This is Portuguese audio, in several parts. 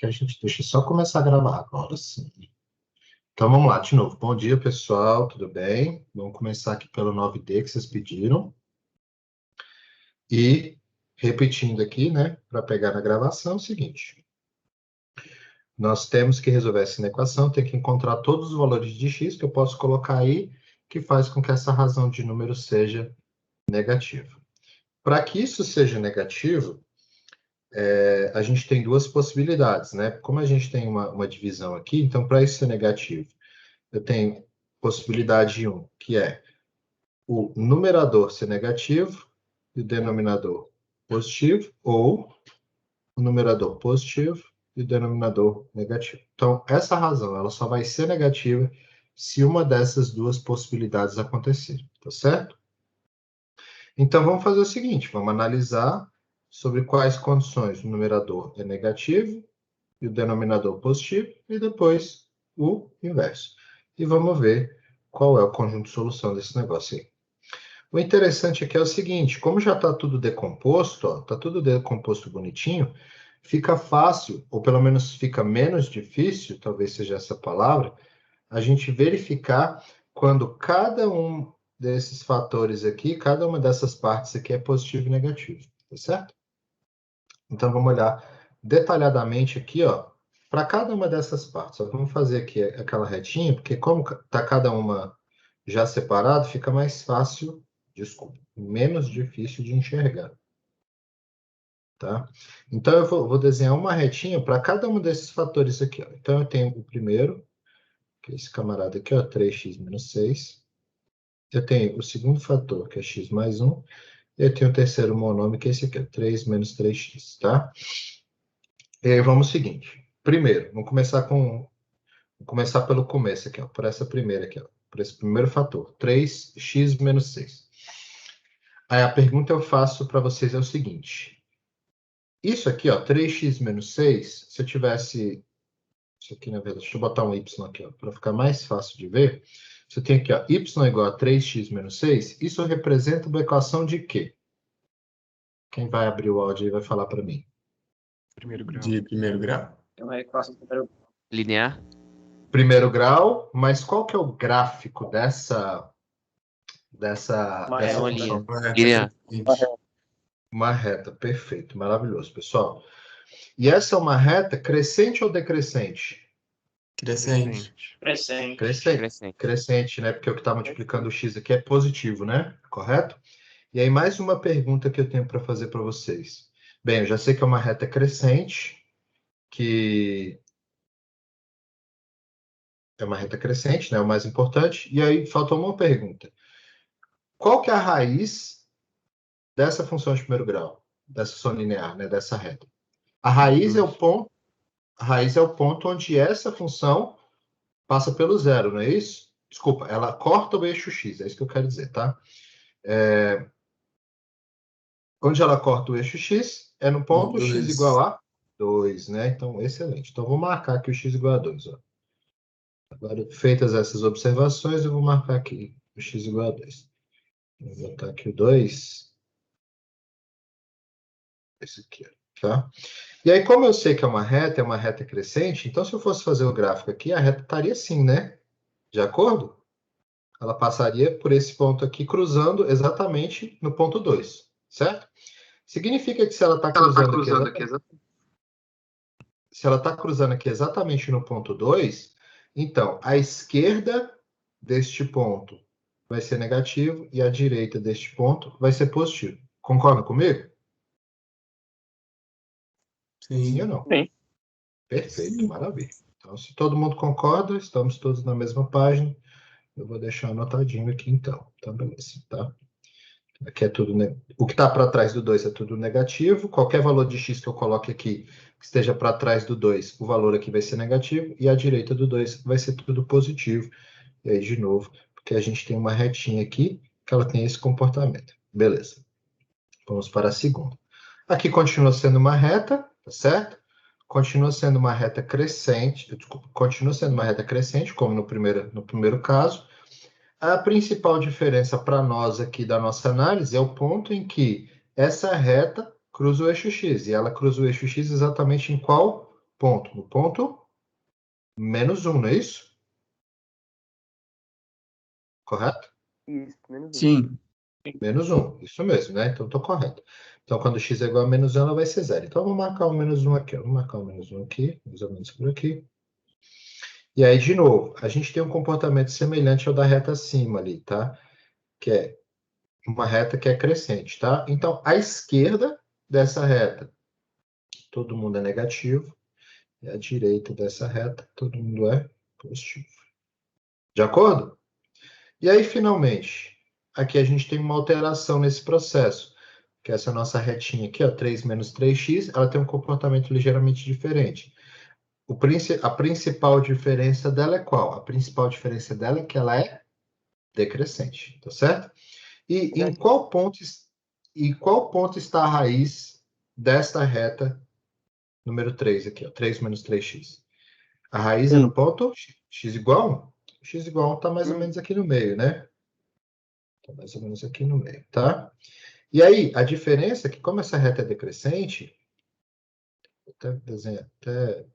que a gente deixa só começar a gravar agora, sim. Então vamos lá, de novo. Bom dia, pessoal, tudo bem? Vamos começar aqui pelo 9D que vocês pediram. E repetindo aqui, né, para pegar na gravação, é o seguinte. Nós temos que resolver essa equação, tem que encontrar todos os valores de x que eu posso colocar aí, que faz com que essa razão de número seja negativa. Para que isso seja negativo, a gente tem duas possibilidades, né? Como a gente tem uma divisão aqui, então para isso ser negativo, eu tenho possibilidade 1, que é o numerador ser negativo e o denominador positivo, ou o numerador positivo e o denominador negativo. Então, essa razão ela só vai ser negativa se uma dessas duas possibilidades acontecer, tá certo? Então, vamos fazer o seguinte, vamos analisar sobre quais condições o numerador é negativo e o denominador positivo, e depois o inverso. E vamos ver qual é o conjunto de solução desse negócio aí. O interessante aqui é o seguinte, como já está tudo decomposto, está tudo decomposto bonitinho, fica fácil, ou pelo menos fica menos difícil, talvez seja essa palavra, a gente verificar quando cada um desses fatores aqui, cada uma dessas partes aqui é positivo e negativo, tá certo? Então, vamos olhar detalhadamente aqui, ó, para cada uma dessas partes. Ó, vamos fazer aqui aquela retinha, porque como está cada uma já separado, fica mais fácil, desculpa, menos difícil de enxergar. Tá? Então, eu vou desenhar uma retinha para cada um desses fatores aqui. Ó. Então, eu tenho o primeiro, que é esse camarada aqui, ó, 3x menos 6. Eu tenho o segundo fator, que é x mais 1. E eu tenho o terceiro monômio, que é esse aqui, ó, 3 menos 3x, tá? E aí vamos ao seguinte. Primeiro, vamos começar pelo começo aqui, ó, por essa primeira aqui, ó, por esse primeiro fator, 3x menos 6. Aí a pergunta eu faço para vocês é o seguinte. Isso aqui, ó, 3x menos 6, se eu tivesse... Isso aqui, na verdade, deixa eu botar um y aqui, ó, para ficar mais fácil de ver. Se eu tenho aqui, ó, y igual a 3x menos 6, isso representa uma equação de quê? Quem vai abrir o áudio aí vai falar para mim. Primeiro grau. De primeiro grau. É uma equação de primeiro grau. Linear? Primeiro grau, mas qual que é o gráfico dessa Uma É uma reta. linha. Correto. Linear. Uma reta, perfeito, maravilhoso, pessoal. E essa é uma reta crescente ou decrescente? Crescente. Crescente. Crescente. Crescente, né? Porque o que está multiplicando o x aqui é positivo, né? Correto? E aí, mais uma pergunta que eu tenho para fazer para vocês. Bem, eu já sei que é uma reta crescente, que é uma reta crescente, né? O mais importante. E aí, falta uma pergunta. Qual que é a raiz dessa função de primeiro grau? Dessa função linear, né? Dessa reta. A raiz é o ponto onde essa função passa pelo zero, não é isso? Desculpa, ela corta o eixo x, é isso que eu quero dizer, tá? Onde ela corta o eixo x é no ponto x Dois. igual a 2, né? Então, excelente. Então, vou marcar aqui o x igual a 2. Ó. Agora, feitas essas observações, eu vou marcar aqui o x igual a 2. Vou botar aqui o 2. Esse aqui, tá? E aí, como eu sei que é uma reta crescente, então se eu fosse fazer o gráfico aqui, a reta estaria assim, né? De acordo? Ela passaria por esse ponto aqui, cruzando exatamente no ponto 2, certo? Significa que se ela está cruzando aqui, se ela está cruzando aqui exatamente no ponto 2, então a esquerda deste ponto vai ser negativo e a direita deste ponto vai ser positivo. Concorda comigo? Sim ou não? Sim. Perfeito, Sim. maravilha. Então, se todo mundo concorda, estamos todos na mesma página. Eu vou deixar anotadinho aqui, então. Tá, beleza, tá? Aqui é tudo... O que está para trás do 2 é tudo negativo. Qualquer valor de x que eu coloque aqui, que esteja para trás do 2, o valor aqui vai ser negativo. E a direita do 2 vai ser tudo positivo. E aí, de novo, porque a gente tem uma retinha aqui, que ela tem esse comportamento. Beleza. Vamos para a segunda. Aqui continua sendo uma reta, tá certo? Continua sendo uma reta crescente, desculpa, continua sendo uma reta crescente, como no primeiro caso. A principal diferença para nós aqui da nossa análise é o ponto em que essa reta cruza o eixo x. E ela cruza o eixo x exatamente em qual ponto? No ponto -1, não é isso? Correto? Isso, menos 1. Sim. -1, isso mesmo, né? Então, estou correto. Então, quando x é igual a -1, ela vai ser 0. Então, vou marcar o -1 aqui. Vou marcar o -1 aqui, mais ou menos por aqui. E aí, de novo, a gente tem um comportamento semelhante ao da reta acima ali, tá? Que é uma reta que é crescente, tá? Então, à esquerda dessa reta, todo mundo é negativo. E à direita dessa reta, todo mundo é positivo. De acordo? E aí, finalmente, aqui a gente tem uma alteração nesse processo, que essa nossa retinha aqui, ó, 3 menos 3x, ela tem um comportamento ligeiramente diferente. A principal diferença dela é qual? A principal diferença dela é que ela é decrescente, tá certo? E em qual ponto está a raiz desta reta número 3 aqui, ó, 3 menos 3x? A raiz é no ponto x igual a 1. X igual a 1 está mais ou menos aqui no meio, né? Está mais ou menos aqui no meio, tá? E aí, a diferença é que, como essa reta é decrescente, vou até desenhar, até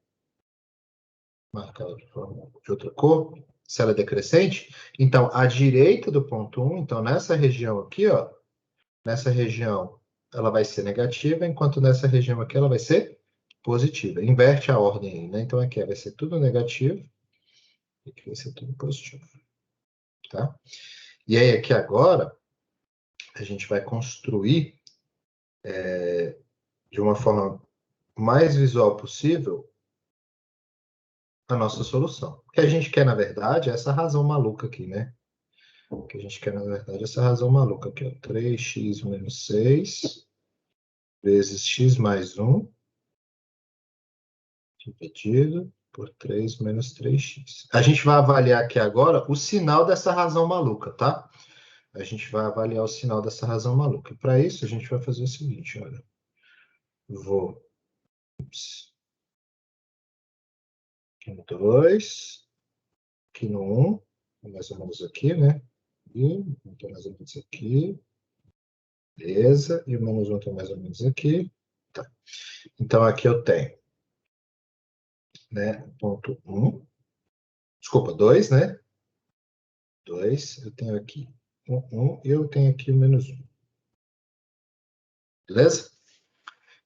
marcar ela de outra cor, se ela é decrescente, então, à direita do ponto 1, então, nessa região aqui, ó, nessa região, ela vai ser negativa, enquanto nessa região aqui, ela vai ser positiva. Inverte a ordem aí, né? Então, aqui vai ser tudo negativo, e aqui vai ser tudo positivo, tá? E aí, aqui agora, a gente vai construir de uma forma mais visual possível a nossa solução. O que a gente quer, na verdade, é essa razão maluca aqui, né? O que a gente quer, na verdade, é essa razão maluca aqui, ó. 3x menos 6 vezes x mais 1 dividido por 3 menos 3x. A gente vai avaliar aqui agora o sinal dessa razão maluca, tá? A gente vai avaliar o sinal dessa razão maluca. E para isso, a gente vai fazer o seguinte, olha. Vou... Aqui no 2, aqui no 1, mais ou menos aqui, né? E então, mais ou menos aqui. Beleza. E o menos 1 está mais ou menos aqui. Tá. Então, aqui eu tenho, né? Ponto 1. Desculpa, 2, né? 2. Eu tenho aqui o 1 e eu tenho aqui o menos 1. Beleza?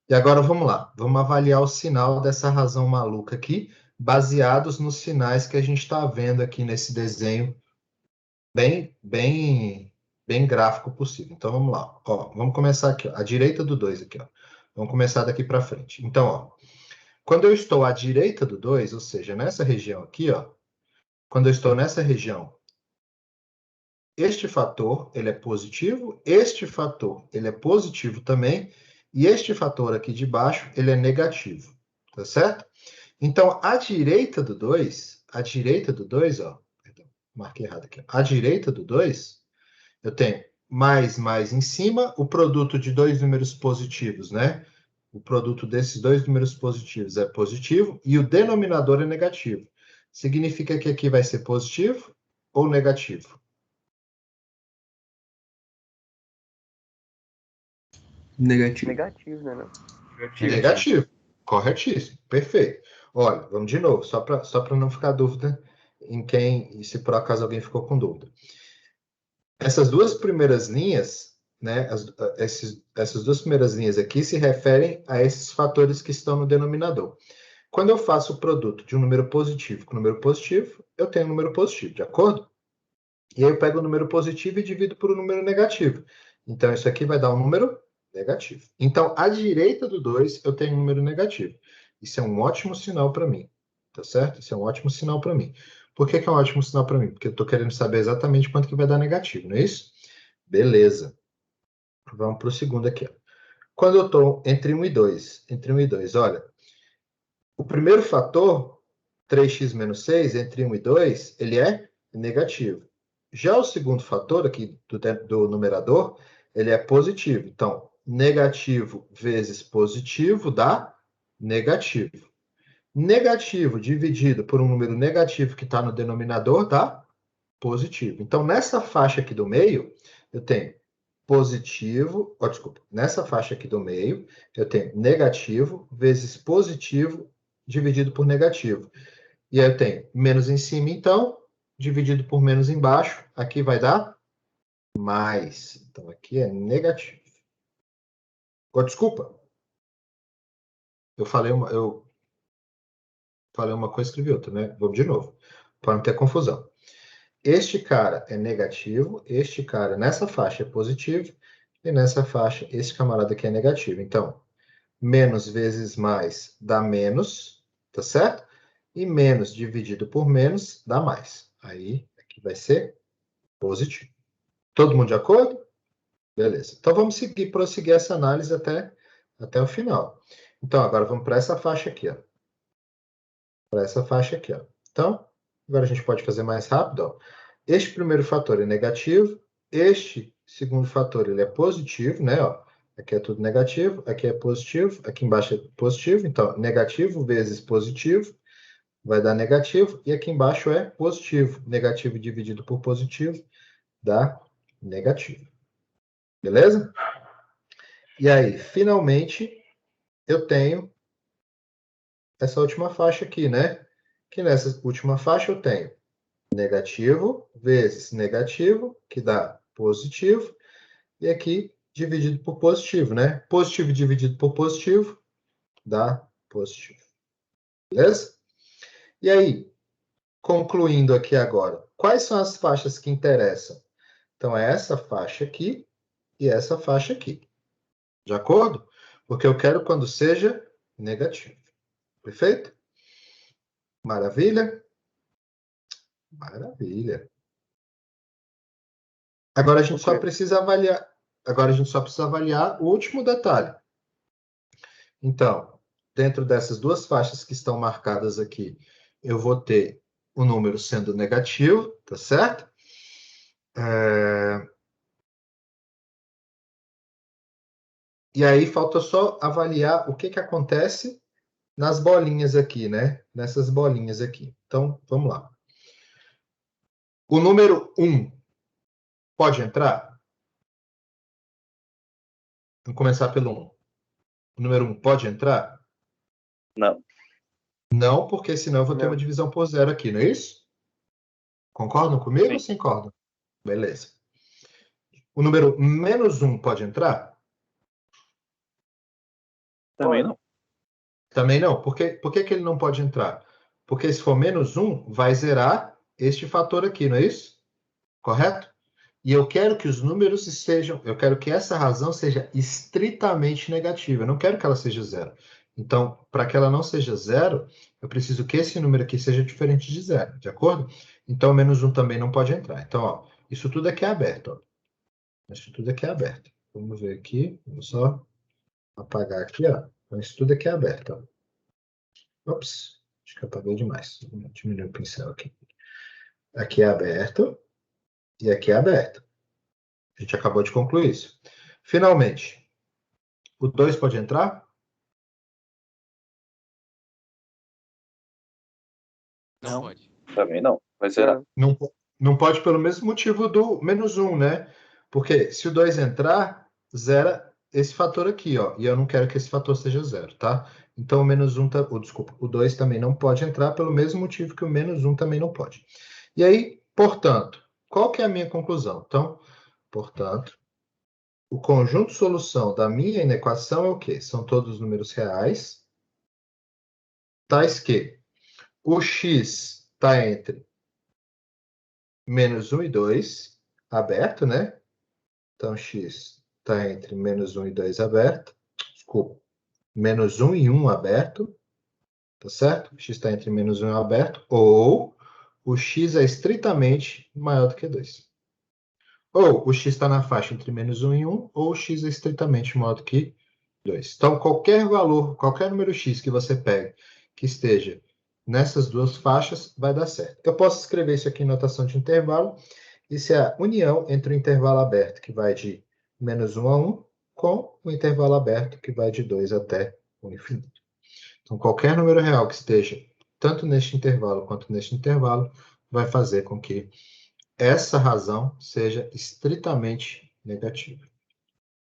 E agora vamos lá. Vamos avaliar o sinal dessa razão maluca aqui, baseados nos sinais que a gente está vendo aqui nesse desenho bem gráfico possível. Então, vamos lá. Ó, vamos começar aqui, ó, à direita do 2 aqui, ó. Vamos começar daqui para frente. Então, ó, quando eu estou à direita do 2, ou seja, nessa região aqui, ó, quando eu estou nessa região, este fator, ele é positivo, este fator, ele é positivo também, e este fator aqui de baixo, ele é negativo, tá certo? Então, à direita do 2, ó, perdão, marquei errado aqui, à direita do 2, eu tenho mais em cima, o produto de dois números positivos, né? O produto desses dois números positivos é positivo e o denominador é negativo. Significa que aqui vai ser positivo ou negativo? Negativo. Negativo, né? Não? Negativo. Corretíssimo. Perfeito. Olha, vamos de novo, só para não ficar dúvida em quem, se por acaso alguém ficou com dúvida. Essas duas primeiras linhas, né, essas duas primeiras linhas aqui se referem a esses fatores que estão no denominador. Quando eu faço o produto de um número positivo com número positivo, eu tenho um número positivo, de acordo? E aí eu pego o número positivo e divido por um número negativo. Então, isso aqui vai dar um número negativo. Então, à direita do 2, eu tenho um número negativo. Isso é um ótimo sinal para mim, tá certo? Isso é um ótimo sinal para mim. Por que é um ótimo sinal para mim? Porque eu estou querendo saber exatamente quanto que vai dar negativo, não é isso? Beleza. Vamos para o segundo aqui. Ó. Quando eu estou entre 1 e 2, olha, o primeiro fator, 3x menos 6, entre 1 e 2, ele é negativo. Já o segundo fator aqui do numerador, ele é positivo. Então, negativo vezes positivo dá negativo. Negativo dividido por um número negativo que está no denominador dá positivo. Então, nessa faixa aqui do meio, eu tenho positivo, desculpa, nessa faixa aqui do meio, eu tenho negativo vezes positivo dividido por negativo. E aí eu tenho menos em cima, então, dividido por menos embaixo, aqui vai dar mais. Então, aqui é negativo. Oh, desculpa. Eu falei uma coisa e escrevi outra, né? Vamos de novo, para não ter confusão. Este cara é negativo, este cara nessa faixa é positivo, e nessa faixa, esse camarada aqui é negativo. Então, menos vezes mais dá menos, tá certo? E menos dividido por menos dá mais. Aí, aqui vai ser positivo. Todo mundo de acordo? Beleza. Então, vamos prosseguir essa análise até o final. Então, agora vamos para essa faixa aqui, ó. Para essa faixa aqui, ó. Então, agora a gente pode fazer mais rápido, ó. Este primeiro fator é negativo, este segundo fator ele é positivo, né, ó. Aqui é tudo negativo, aqui é positivo, aqui embaixo é positivo, então negativo vezes positivo vai dar negativo, e aqui embaixo é positivo. Negativo dividido por positivo dá negativo. Beleza? E aí, finalmente, eu tenho essa última faixa aqui, né? Que nessa última faixa eu tenho negativo vezes negativo, que dá positivo, e aqui dividido por positivo, né? Positivo dividido por positivo dá positivo. Beleza? E aí, concluindo aqui agora, quais são as faixas que interessam? Então, é essa faixa aqui e essa faixa aqui. De acordo? Porque eu quero quando seja negativo. Perfeito? Maravilha? Maravilha. Agora a gente só precisa avaliar. Agora a gente só precisa avaliar o último detalhe. Então, dentro dessas duas faixas que estão marcadas aqui, eu vou ter o número sendo negativo, tá certo? E aí falta só avaliar o que acontece nas bolinhas aqui, né? Nessas bolinhas aqui. Então, vamos lá. O número 1 pode entrar? Vamos começar pelo 1. O número 1 pode entrar? Não. Não, porque senão eu vou ter Não. uma divisão por zero aqui, não é isso? Concordam comigo Sim. ou se concordam? Beleza. O número menos 1 pode entrar? Também não. Também não. Por que ele não pode entrar? Porque se for menos 1, vai zerar este fator aqui, não é isso? Correto? E eu quero que os números sejam, eu quero que essa razão seja estritamente negativa. Eu não quero que ela seja zero. Então, para que ela não seja zero, eu preciso que esse número aqui seja diferente de zero, de acordo? Então, menos 1 também não pode entrar. Então, ó, isso tudo aqui é aberto. Ó. Isso tudo aqui é aberto. Vamos ver aqui. Vou só apagar aqui, ó. Então, isso tudo aqui é aberto. Ó. Ops, acho que eu apaguei demais. Vou diminuir o pincel aqui. Aqui é aberto e aqui é aberto. A gente acabou de concluir isso. Finalmente, o 2 pode entrar? Não pode. Também não. Vai zerar. Não pode pelo mesmo motivo do menos 1, né? Porque se o 2 entrar, zera esse fator aqui, ó. E eu não quero que esse fator seja zero, tá? Então o menos 1, desculpa, o 2 também não pode entrar pelo mesmo motivo que o menos 1 também não pode. E aí, portanto, qual que é a minha conclusão? Então, portanto, o conjunto solução da minha inequação é o quê? São todos números reais, tais que o x está entre menos 1 e 2, aberto, né? Então, x está entre menos 1 e 2 aberto. Desculpa. Menos 1 e 1 aberto. Tá certo? X está entre menos 1 e 1 aberto. Ou o x é estritamente maior do que 2. Ou o x está na faixa entre menos 1 e 1, ou o x é estritamente maior do que 2. Então, qualquer valor, qualquer número x que você pegue que esteja nessas duas faixas, vai dar certo. Eu posso escrever isso aqui em notação de intervalo. Isso é a união entre o intervalo aberto, que vai de menos 1 a 1, com o intervalo aberto, que vai de 2 até o infinito. Então, qualquer número real que esteja tanto neste intervalo quanto neste intervalo, vai fazer com que essa razão seja estritamente negativa.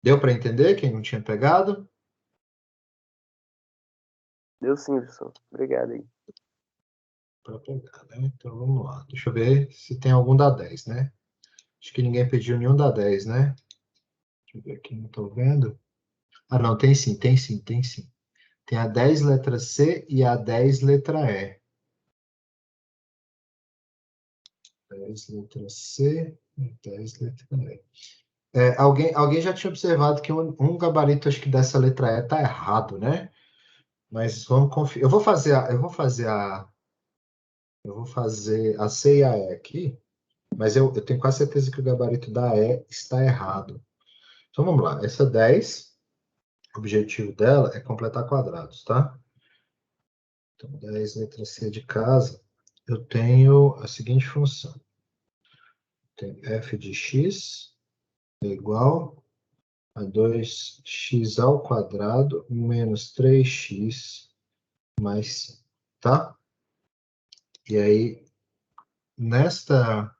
Deu para entender quem não tinha pegado? Deu sim, professor. Obrigado aí. Para pegar, né? Então vamos lá. Deixa eu ver se tem algum da 10, né? Acho que ninguém pediu nenhum da 10, né? Deixa eu ver aqui, não estou vendo. Ah, não, tem sim, tem sim, tem sim. Tem a 10 letra C e a 10 letra E. 10 letra C e 10 letra E. Alguém já tinha observado que um gabarito, acho que dessa letra E está errado, né? Mas vamos conferir. Eu vou fazer a C e a E aqui, mas eu tenho quase certeza que o gabarito da E está errado. Então vamos lá. Essa 10, o objetivo dela é completar quadrados, tá? Então 10 letra C de casa, eu tenho a seguinte função. Tem f de x é igual a 2x ao quadrado menos 3x mais 5, tá? E aí, nesta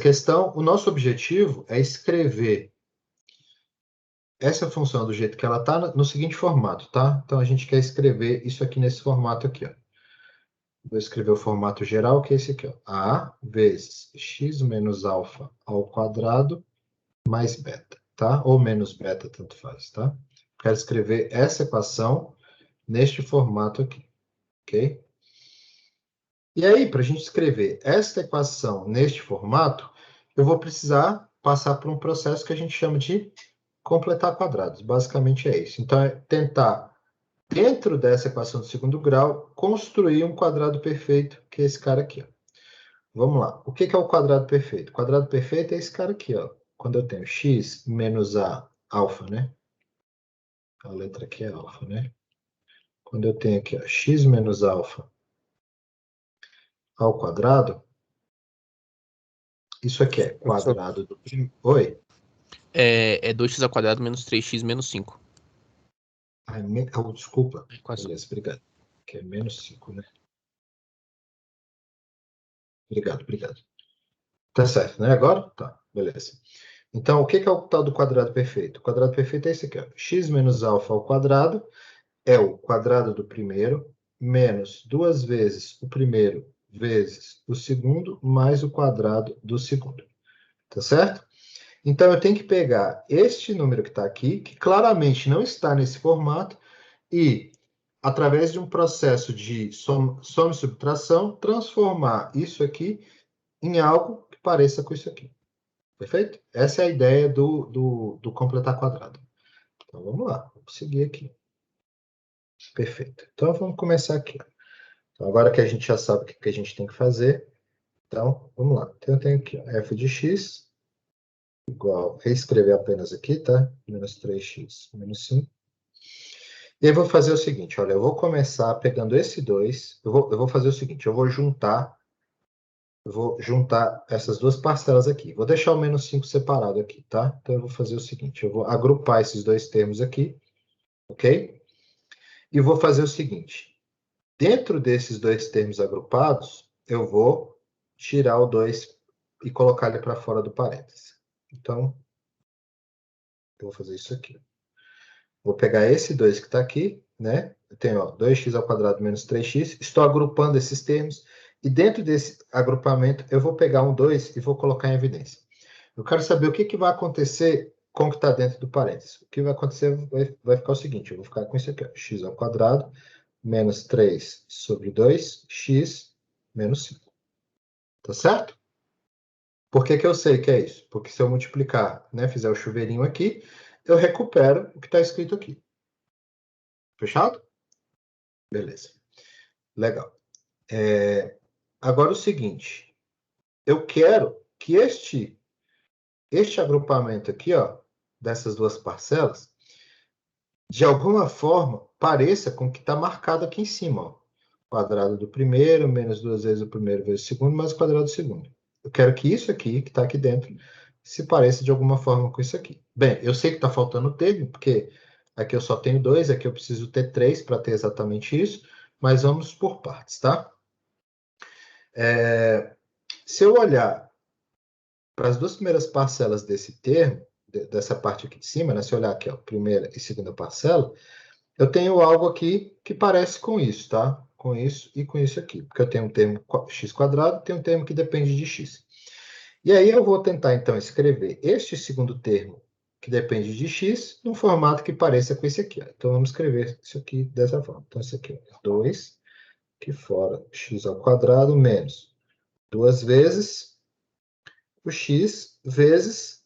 questão, o nosso objetivo é escrever essa função do jeito que ela está no seguinte formato, tá? Então, a gente quer escrever isso aqui nesse formato aqui, ó. Vou escrever o formato geral, que é esse aqui, ó. A vezes x menos alfa ao quadrado mais beta, tá? Ou menos beta, tanto faz, tá? Quero escrever essa equação neste formato aqui, ok? E aí, para a gente escrever esta equação neste formato, eu vou precisar passar por um processo que a gente chama de completar quadrados. Basicamente é isso. Então, é tentar, dentro dessa equação do segundo grau, construir um quadrado perfeito, que é esse cara aqui, ó. Vamos lá. O que é o quadrado perfeito? O quadrado perfeito é esse cara aqui, ó. Quando eu tenho x menos a alfa, né? A letra aqui é alfa, né? Quando eu tenho aqui, ó, x menos alfa ao quadrado, isso aqui é quadrado do... Oi? É 2x ao quadrado menos 3x menos 5. Desculpa. Quase. Beleza, obrigado. Que é menos 5, né? Obrigado. Tá certo, né? Agora? Tá, beleza. Então, o que é o tal do quadrado perfeito? O quadrado perfeito é esse aqui, ó. X menos alfa ao quadrado é o quadrado do primeiro menos 2 vezes o primeiro vezes o segundo mais o quadrado do segundo. Tá certo? Então, eu tenho que pegar este número que está aqui, que claramente não está nesse formato, e, através de um processo de soma e subtração, transformar isso aqui em algo que pareça com isso aqui. Perfeito? Essa é a ideia do completar quadrado. Então, vamos lá. Vamos seguir aqui. Perfeito. Então, vamos começar aqui. Então, agora que a gente já sabe o que a gente tem que fazer, então, vamos lá. Então, eu tenho aqui, ó, f de x igual, reescrever apenas aqui, tá? Menos 3x menos 5. E aí, eu vou fazer o seguinte, olha, eu vou começar pegando esse 2, eu vou fazer o seguinte, eu vou juntar essas duas parcelas aqui. Vou deixar o menos 5 separado aqui, tá? Então, eu vou fazer o seguinte, eu vou agrupar esses dois termos aqui, ok? E vou fazer o seguinte, dentro desses dois termos agrupados, eu vou tirar o 2 e colocar ele para fora do parênteses. Então, eu vou fazer isso aqui. Vou pegar esse 2 que está aqui, né? Eu tenho, ó, 2x ao quadrado menos 3x. Estou agrupando esses termos. E dentro desse agrupamento, eu vou pegar um 2 e vou colocar em evidência. Eu quero saber o que vai acontecer com o que está dentro do parênteses. O que vai acontecer vai ficar o seguinte. Eu vou ficar com isso aqui, ó, x ao quadrado menos 3 sobre 2x menos 5. Tá certo? Por que eu sei que é isso? Porque se eu multiplicar, né, fizer o chuveirinho aqui, eu recupero o que está escrito aqui. Fechado? Beleza. Legal. Agora o seguinte. Eu quero que este agrupamento aqui, ó, dessas duas parcelas, de alguma forma, pareça com o que está marcado aqui em cima, ó. Quadrado do primeiro, menos 2 vezes o primeiro vezes o segundo, mais o quadrado do segundo. Eu quero que isso aqui, que está aqui dentro, se pareça de alguma forma com isso aqui. Bem, eu sei que está faltando o termo, porque aqui eu só tenho 2, aqui eu preciso ter 3 para ter exatamente isso, mas vamos por partes, tá? Se eu olhar para as duas primeiras parcelas desse termo, dessa parte aqui de cima, né? Se eu olhar aqui, ó, primeira e segunda parcela, eu tenho algo aqui que parece com isso, tá? Com isso e com isso aqui. Porque eu tenho um termo x quadrado, tenho um termo que depende de x. E aí eu vou tentar, então, escrever este segundo termo, que depende de x, num formato que pareça com esse aqui. Ó. Então, vamos escrever isso aqui dessa forma. Então, isso aqui é 2, aqui fora, x ao quadrado, menos 2 vezes o x vezes...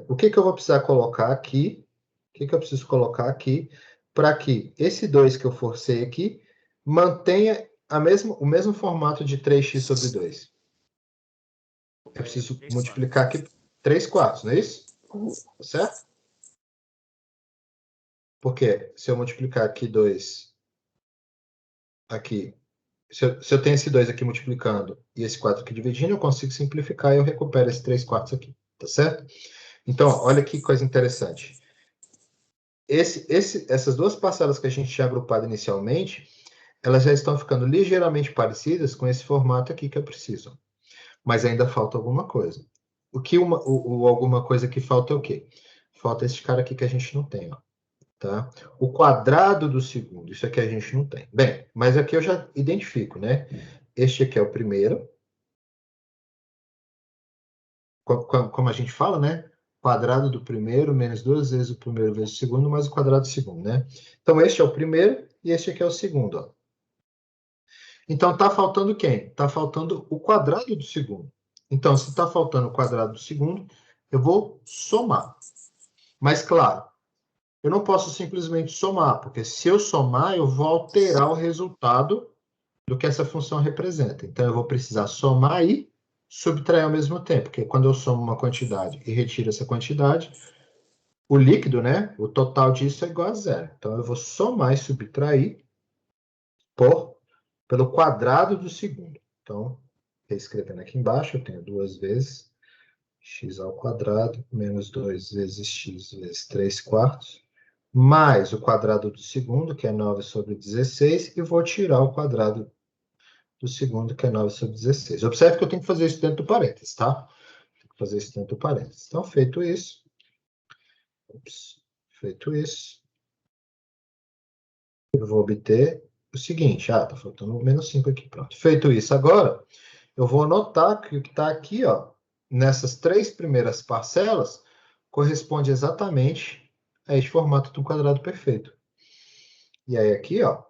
o que eu vou precisar colocar aqui? O que eu preciso colocar aqui para que esse 2 que eu forcei aqui mantenha o mesmo formato de 3x sobre 2? Eu preciso multiplicar aqui 3 quartos, não é isso? Certo? Porque se eu multiplicar aqui 2 aqui, se eu tenho esse 2 aqui multiplicando e esse 4 aqui dividindo, eu consigo simplificar e eu recupero esse 3 quartos aqui, tá certo? Então, ó, olha que coisa interessante. Essas duas parcelas que a gente tinha agrupado inicialmente, elas já estão ficando ligeiramente parecidas com esse formato aqui que eu preciso. Mas ainda falta alguma coisa. Alguma coisa que falta é o quê? Falta esse cara aqui que a gente não tem, ó. Tá? O quadrado do segundo, isso aqui a gente não tem. Bem, mas aqui eu já identifico, né? Este aqui é o primeiro. Como a gente fala, né? Quadrado do primeiro menos 2 vezes o primeiro vezes o segundo, mais o quadrado do segundo, né? Então, este é o primeiro e este aqui é o segundo, ó. Então, está faltando quem? Está faltando o quadrado do segundo. Então, se está faltando o quadrado do segundo, eu vou somar. Mas, claro, eu não posso simplesmente somar, porque se eu somar, eu vou alterar o resultado do que essa função representa. Então, eu vou precisar somar e subtrair ao mesmo tempo, porque quando eu somo uma quantidade e retiro essa quantidade, o líquido, né, o total disso é igual a zero. Então, eu vou somar e subtrair pelo quadrado do segundo. Então, reescrevendo aqui embaixo, eu tenho 2 vezes x ao quadrado, menos 2 vezes x vezes 3 quartos, mais o quadrado do segundo, que é 9 sobre 16, e vou tirar o quadrado do segundo, que é 9 sobre 16. Observe que eu tenho que fazer isso dentro do parênteses, tá? Tenho que fazer isso dentro do parênteses. Então, feito isso, eu vou obter o seguinte. Tá faltando menos 5 aqui, pronto. Feito isso, agora, eu vou anotar que o que está aqui, ó, nessas 3 primeiras parcelas, corresponde exatamente a este formato de um quadrado perfeito. E aí aqui, ó,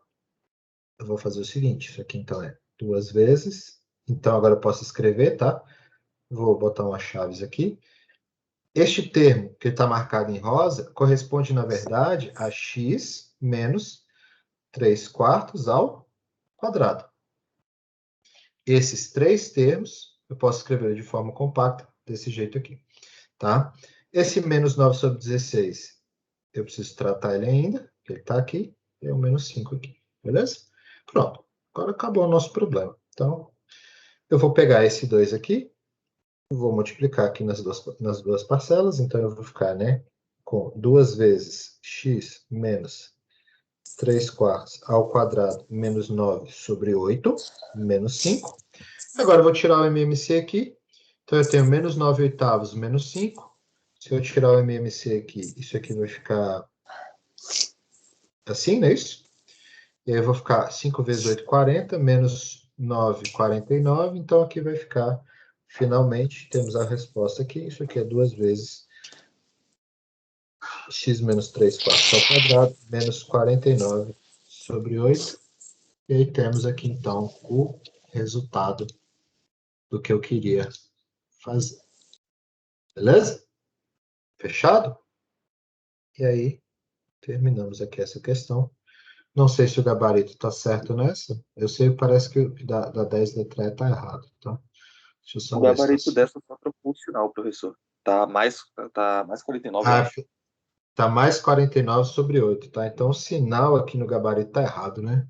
eu vou fazer o seguinte, isso aqui então é 2 vezes, então agora eu posso escrever, tá? Vou botar umas chaves aqui. Este termo, que está marcado em rosa, corresponde, na verdade, a x menos 3 quartos ao quadrado. Esses 3 termos, eu posso escrever de forma compacta, desse jeito aqui, tá? Esse menos 9 sobre 16, eu preciso tratar ele ainda, ele está aqui, e o menos 5 aqui, beleza? Pronto, agora acabou o nosso problema. Então, eu vou pegar esse 2 aqui, vou multiplicar aqui nas duas parcelas, então eu vou ficar, né, com 2 vezes x menos 3 quartos ao quadrado menos 9 sobre 8, menos 5. Agora eu vou tirar o MMC aqui, então eu tenho menos 9 oitavos menos 5. Se eu tirar o MMC aqui, isso aqui vai ficar assim, não é isso? E aí eu vou ficar 5 vezes 8, 40, menos 9, 49. Então aqui vai ficar, finalmente, temos a resposta aqui. Isso aqui é 2 vezes x menos 3 quartos ao quadrado, menos 49 sobre 8. E aí temos aqui, então, o resultado do que eu queria fazer. Beleza? Fechado? E aí, terminamos aqui essa questão. Não sei se o gabarito está certo nessa. Eu sei que parece que o da 10 letra E está errado, tá? Deixa eu só O ver se tá gabarito certo. dessa só proporcional, professor. Tá mais 49, eu acho. Tá mais 49 sobre 8, tá? Então o sinal aqui no gabarito tá errado, né?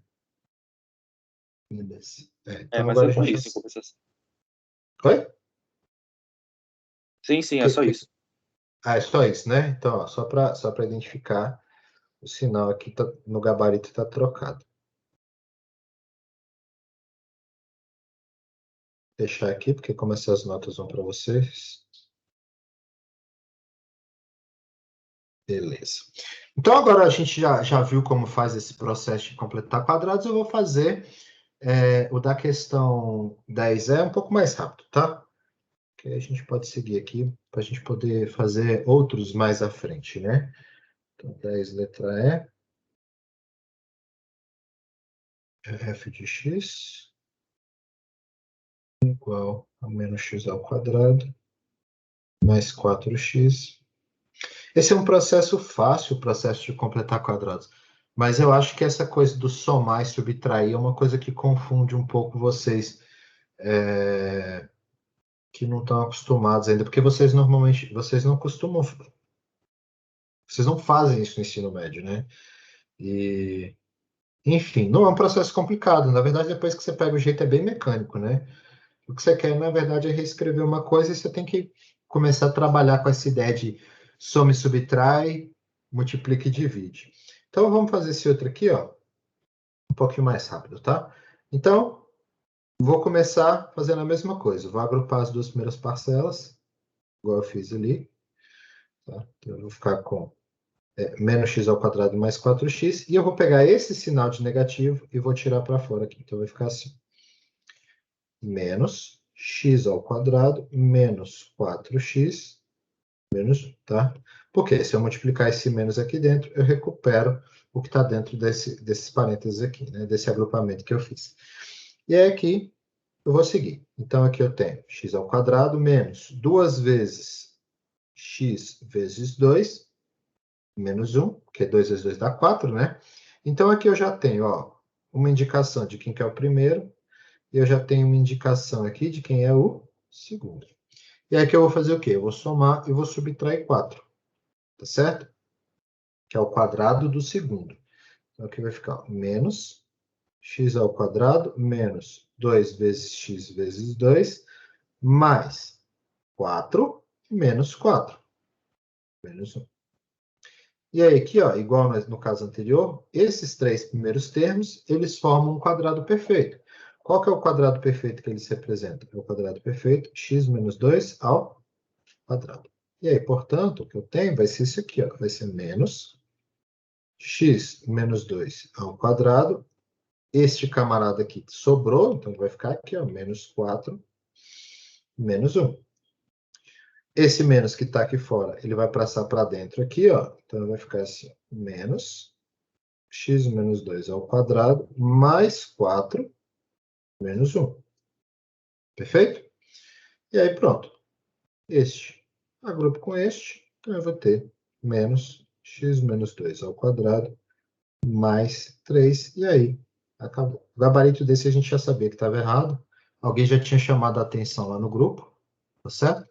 Beleza. Então Mas agora é a só gente isso, em compensação. Oi? Sim, é só isso. É só isso, né? Então, ó, só para identificar, o sinal aqui no gabarito está trocado. Vou deixar aqui, porque como essas notas vão para vocês, Beleza. Então, agora a gente já viu como faz esse processo de completar quadrados. Eu vou fazer o da questão 10 um pouco mais rápido, tá? Que aí a gente pode seguir aqui para a gente poder fazer outros mais à frente, né? Então, 10, letra E. F de x igual a menos x ao quadrado mais 4x. Esse é um processo fácil, o processo de completar quadrados. Mas eu acho que essa coisa do somar e subtrair é uma coisa que confunde um pouco vocês que não estão acostumados ainda, porque vocês normalmente, vocês não costumam, vocês não fazem isso no ensino médio, né? E, enfim, não é um processo complicado. Na verdade, depois que você pega o jeito, é bem mecânico, né? O que você quer, na verdade, é reescrever uma coisa e você tem que começar a trabalhar com essa ideia de soma e subtrai, multiplica e divide. Então, vamos fazer esse outro aqui, ó, um pouquinho mais rápido, tá? Então, vou começar fazendo a mesma coisa. Vou agrupar as duas primeiras parcelas, igual eu fiz ali. Tá? Então, eu vou ficar com menos x ao quadrado mais 4x, e eu vou pegar esse sinal de negativo e vou tirar para fora aqui. Então, vai ficar assim. Menos x ao quadrado menos 4x menos 1, tá? Porque se eu multiplicar esse menos aqui dentro, eu recupero o que está dentro desses parênteses aqui, né? Desse agrupamento que eu fiz. E aí aqui eu vou seguir. Então aqui eu tenho x ao quadrado menos 2 vezes x vezes 2 menos 1, porque 2 vezes 2 dá 4, né? Então aqui eu já tenho, ó, uma indicação de quem que é o primeiro, e eu já tenho uma indicação aqui de quem é o segundo. E aí que eu vou fazer o quê? Eu vou somar e vou subtrair 4. Tá certo? Que é o quadrado do segundo. Então aqui vai ficar menos x ao quadrado menos 2 vezes x vezes 2 mais 4 menos 4. Menos 1. E aí aqui, ó, igual no caso anterior, esses três primeiros termos, eles formam um quadrado perfeito. Qual que é o quadrado perfeito que eles representam? É o quadrado perfeito x menos 2 ao quadrado. E aí, portanto, o que eu tenho vai ser isso aqui, ó, vai ser menos x menos 2 ao quadrado. Este camarada aqui sobrou, então vai ficar aqui, ó, menos 4 menos 1. Esse menos que está aqui fora, ele vai passar para dentro aqui, ó, então vai ficar assim, menos x menos 2 ao quadrado mais 4 menos 1. Perfeito? E aí, pronto. Este agrupo com este, então eu vou ter menos x menos 2 ao quadrado mais 3, e aí, acabou. O gabarito desse a gente já sabia que estava errado. Alguém já tinha chamado a atenção lá no grupo, tá certo?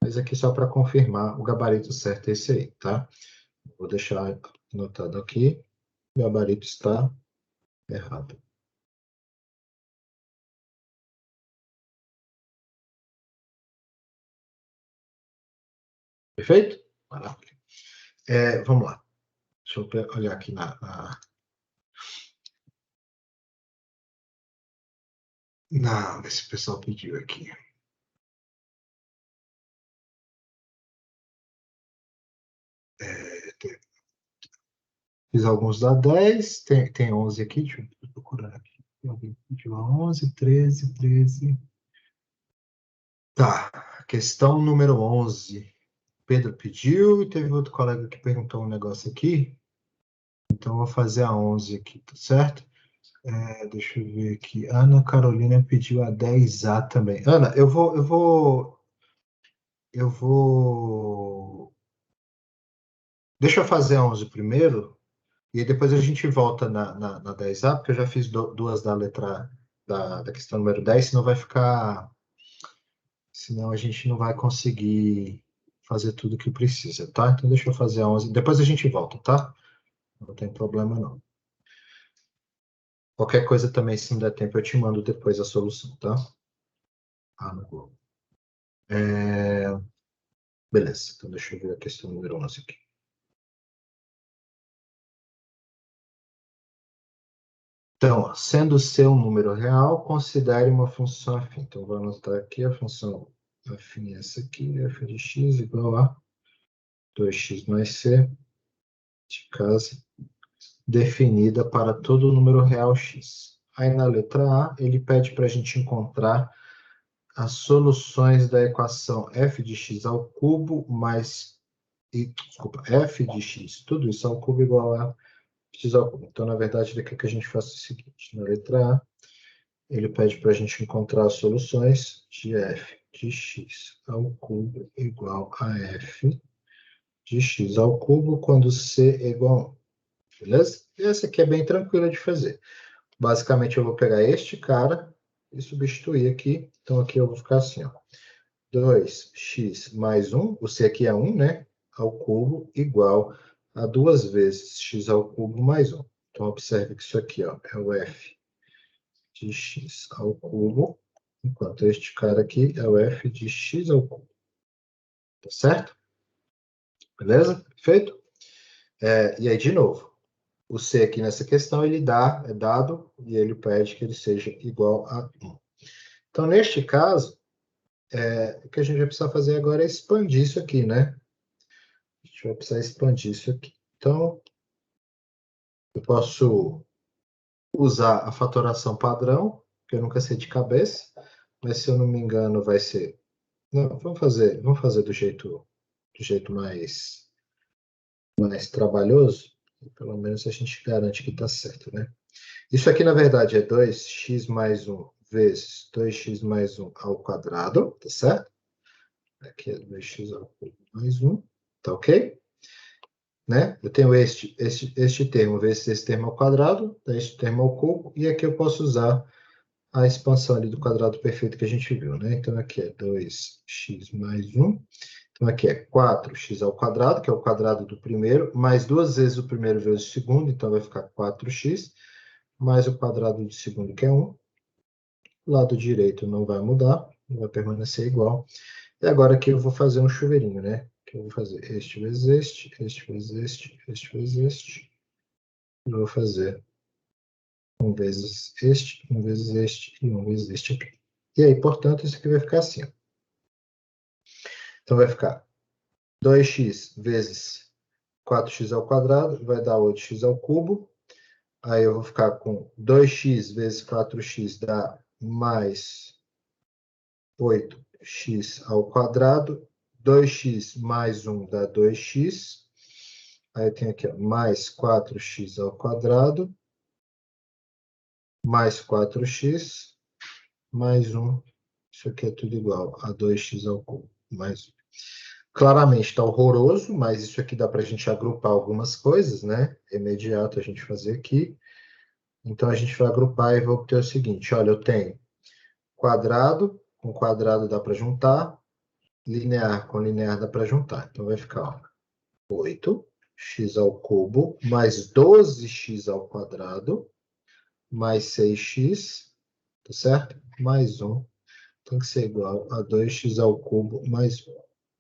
Mas aqui só para confirmar, o gabarito certo é esse aí, tá? Vou deixar anotado aqui. O gabarito está errado. Perfeito? Maravilha. Vamos lá. Deixa eu olhar aqui esse pessoal pediu aqui. Fiz alguns da 10, tem 11 aqui, deixa eu procurar aqui. Alguém pediu a 11, 13, 13. Tá, questão número 11. Pedro pediu e teve outro colega que perguntou um negócio aqui. Então, eu vou fazer a 11 aqui, tá certo? Deixa eu ver aqui. Ana Carolina pediu a 10A também. Ana, eu vou... Deixa eu fazer a 11 primeiro, e depois a gente volta na 10A, porque eu já fiz duas da letra da questão número 10, senão vai ficar... Senão a gente não vai conseguir fazer tudo que precisa, tá? Então deixa eu fazer a 11, depois a gente volta, tá? Não tem problema não. Qualquer coisa também, se não der tempo, eu te mando depois a solução, tá? No Google. Beleza, então deixa eu ver a questão número 11 aqui. Então, ó, sendo C um número real, considere uma função afim. Então, vou anotar aqui a função afim, essa aqui, f de x igual a 2x mais c de casa definida para todo número real x. Aí na letra A, ele pede para a gente encontrar as soluções da equação f de x ao cubo mais... Desculpa, f de x, tudo isso ao cubo igual a x ao cubo. Então, na verdade, ele quer que a gente faça o seguinte. Na letra A, ele pede para a gente encontrar as soluções de f de x ao cubo igual a f de x ao cubo quando c é igual a 1. Beleza? E essa aqui é bem tranquila de fazer. Basicamente, eu vou pegar este cara e substituir aqui. Então, aqui eu vou ficar assim, ó. 2x mais 1, o c aqui é 1, né? Ao cubo, igual a 2 vezes x ao cubo mais 1. Então, observe que isso aqui, ó, é o f de x ao cubo, enquanto este cara aqui é o f de x ao cubo. Tá certo? Beleza? Perfeito? E aí, de novo. O C aqui nessa questão, ele é dado, e ele pede que ele seja igual a 1. Então, neste caso, o que a gente vai precisar fazer agora é expandir isso aqui, né? A gente vai precisar expandir isso aqui. Então, eu posso usar a fatoração padrão, que eu nunca sei de cabeça, mas se eu não me engano vai ser... Não, vamos fazer do jeito mais trabalhoso, e pelo menos a gente garante que está certo, né? Isso aqui, na verdade, é 2x mais 1 vezes 2x mais 1 ao quadrado, tá certo? Aqui é 2x ao cubo mais 1, tá ok? Né? Eu tenho este termo vezes esse termo ao quadrado, este termo ao cubo, e aqui eu posso usar a expansão ali do quadrado perfeito que a gente viu, né? Então, aqui é 2x mais 1. Então, aqui é 4x ao quadrado, que é o quadrado do primeiro, mais 2 vezes o primeiro vezes o segundo, então vai ficar 4x, mais o quadrado do segundo, que é 1. O lado direito não vai mudar, vai permanecer igual. E agora aqui eu vou fazer um chuveirinho, né? Que eu vou fazer este vezes este vezes este vezes este. Eu vou fazer 1 vezes este, 1 vezes este e 1 vezes este aqui. E aí, portanto, isso aqui vai ficar assim, ó. Então, vai ficar 2x vezes 4x ao quadrado, vai dar 8x ao cubo. Aí eu vou ficar com 2x vezes 4x dá mais 8x ao quadrado. 2x mais 1 dá 2x. Aí eu tenho aqui, ó, mais 4x ao quadrado, mais 4x, mais 1. Isso aqui é tudo igual a 2x ao cubo, mais 1. Claramente está horroroso, mas isso aqui dá para a gente agrupar algumas coisas, né? É imediato a gente fazer aqui. Então, a gente vai agrupar e vai obter o seguinte. Olha, eu tenho quadrado, com quadrado dá para juntar, linear com linear dá para juntar. Então, vai ficar, ó, 8x ao cubo, mais 12x ao quadrado, mais 6x, tá certo? Mais 1, tem que ser igual a 2x ao cubo, mais 1.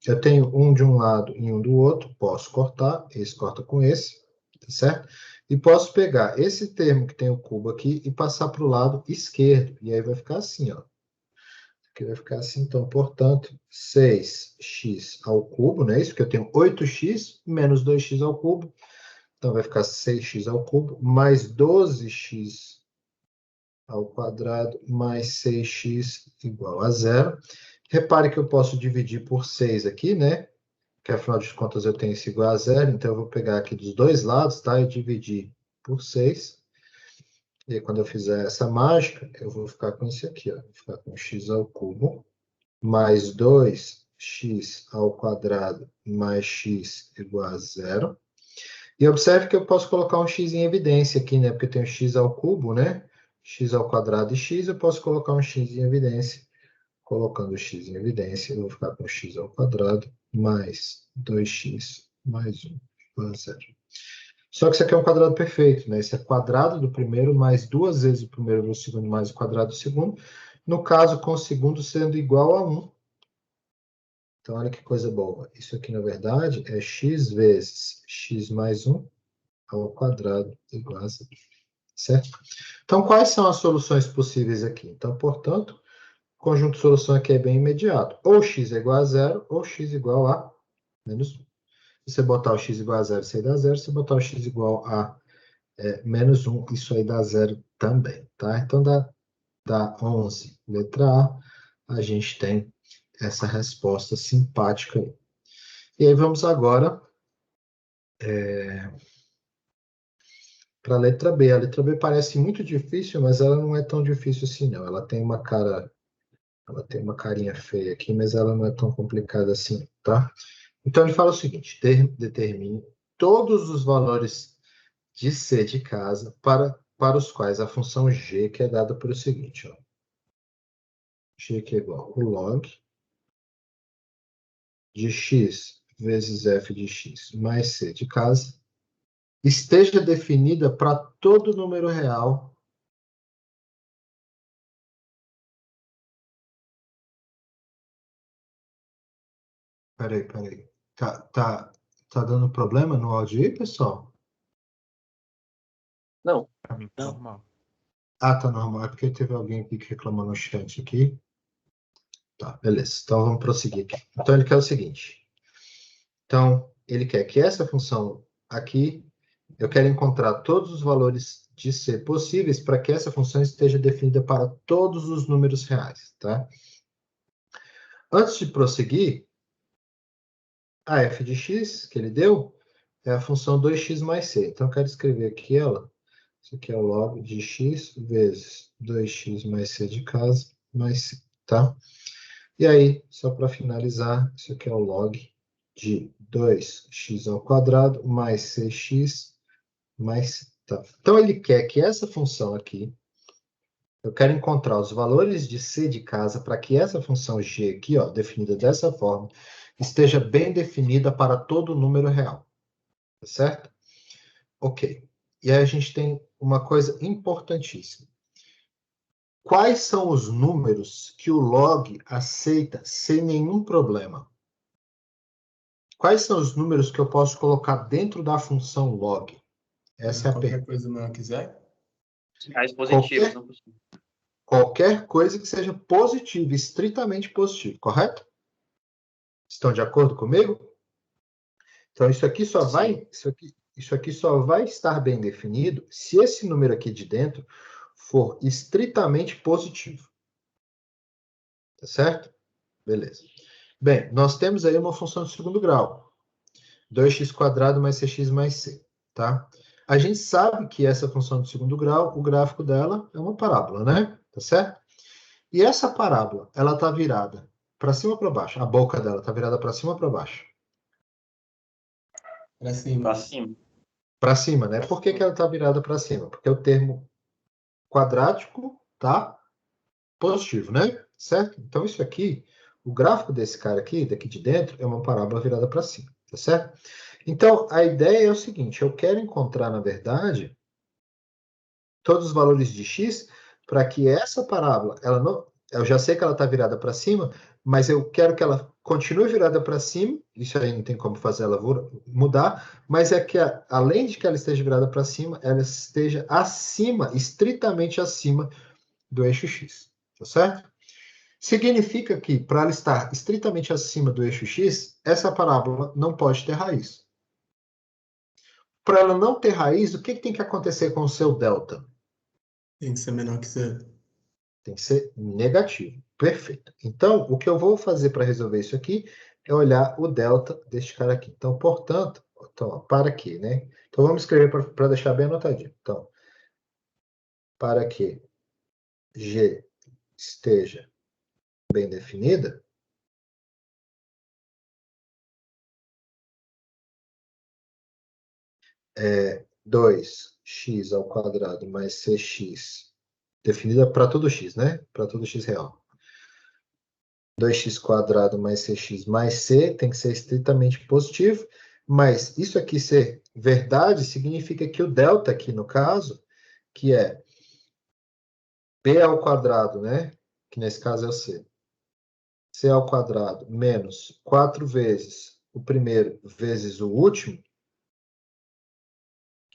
Eu tenho um de um lado e um do outro, posso cortar, esse corta com esse, tá certo? E posso pegar esse termo que tem o cubo aqui e passar para o lado esquerdo, e aí vai ficar assim, ó. Aqui vai ficar assim, então, portanto, 6x ao cubo, não é isso? Porque eu tenho 8x menos 2x ao cubo, então vai ficar 6x ao cubo, mais 12x ao quadrado, mais 6x igual a 0. Repare que eu posso dividir por 6 aqui, né? Que afinal de contas eu tenho isso igual a 0, então eu vou pegar aqui dos dois lados, tá? E dividir por 6. E aí, quando eu fizer essa mágica, eu vou ficar com isso aqui, ó. Vou ficar com x ao cubo, mais 2x ao quadrado, mais x igual a 0. E observe que eu posso colocar um x em evidência aqui, né? Porque eu tenho x ao cubo, né? X ao quadrado e x, eu posso colocar um x em evidência. Colocando x em evidência, eu vou ficar com x ao quadrado mais 2x mais 1 igual a 0. Só que isso aqui é um quadrado perfeito, né? Esse é quadrado do primeiro mais 2 vezes o primeiro vezes o segundo mais o quadrado do segundo. No caso, com o segundo sendo igual a 1. Então, olha que coisa boa. Isso aqui, na verdade, é x vezes x mais 1 ao quadrado igual a 0. Certo? Então, quais são as soluções possíveis aqui? Então, portanto, o conjunto de solução aqui é bem imediato. Ou x é igual a 0, ou x igual a menos 1. Se você botar o x igual a 0, isso aí dá 0. Se você botar o x igual a menos 1, isso aí dá 0 também, tá? Então, dá 11, letra A. A gente tem essa resposta simpática aí. E aí, vamos agora para a letra B. A letra B parece muito difícil, mas ela não é tão difícil assim, não. Ela tem uma carinha feia aqui, mas ela não é tão complicada assim, tá? Então, ele fala o seguinte: determine todos os valores de C de casa para os quais a função g, que é dada pelo seguinte, ó. G que é igual ao log de x vezes f de x mais C de casa, esteja definida para todo número real. Peraí. Tá dando problema no áudio aí, pessoal? Não. Pra mim, tá normal. Ah, tá normal. É porque teve alguém aqui que reclamou no chat aqui. Tá, beleza. Então, vamos prosseguir aqui. Então, ele quer o seguinte. Então, ele quer que essa função aqui, eu quero encontrar todos os valores de C possíveis para que essa função esteja definida para todos os números reais, tá? Antes de prosseguir, a f de x que ele deu é a função 2x mais c. Então, eu quero escrever aqui ela. Isso aqui é o log de x vezes 2x mais c de casa mais c, tá? E aí, só para finalizar, isso aqui é o log de 2x ao quadrado mais cx mais c. Tá? Então, ele quer que essa função aqui, eu quero encontrar os valores de c de casa para que essa função g aqui, ó, definida dessa forma, esteja bem definida para todo número real. Tá certo? Ok. E aí a gente tem uma coisa importantíssima. Quais são os números que o log aceita sem nenhum problema? Quais são os números que eu posso colocar dentro da função log? Essa é a Qualquer pergunta. coisa não quiser? Reais positivos, não possível. Qualquer coisa que seja positiva, estritamente positivo, correto? Estão de acordo comigo? Então, isso aqui só vai estar bem definido se esse número aqui de dentro for estritamente positivo. Tá certo? Beleza. Bem, nós temos aí uma função de segundo grau. 2x² mais cx mais c. Tá? A gente sabe que essa função de segundo grau, o gráfico dela é uma parábola, né? Tá certo? E essa parábola, ela está virada para cima ou para baixo? A boca dela está virada para cima ou para baixo? Pra cima. Pra cima. Para cima, né? Por que ela está virada para cima? Porque o termo quadrático tá positivo, né? Certo? Então, isso aqui, o gráfico desse cara aqui, daqui de dentro, é uma parábola virada para cima, tá certo? Então, a ideia é o seguinte, eu quero encontrar, na verdade, todos os valores de x para que essa parábola, ela não, eu já sei que ela está virada para cima, mas eu quero que ela continue virada para cima, isso aí não tem como fazer ela mudar, mas é que, além de que ela esteja virada para cima, ela esteja acima, estritamente acima do eixo x, tá certo? Significa que, para ela estar estritamente acima do eixo x, essa parábola não pode ter raiz. Para ela não ter raiz, o que tem que acontecer com o seu delta? Tem que ser menor que zero. Tem que ser negativo. Perfeito. Então, o que eu vou fazer para resolver isso aqui é olhar o delta deste cara aqui. Então, portanto, ó, para aqui, né? Então, vamos escrever para deixar bem anotadinho. Então, para que G esteja bem definida, é 2x ao quadrado mais cx, definida para todo x, né? Para todo x real. 2x² mais cx mais c tem que ser estritamente positivo, mas isso aqui ser verdade significa que o delta aqui, no caso, que é b ao quadrado, né? Que nesse caso é o c. C ao quadrado menos 4 vezes o primeiro vezes o último,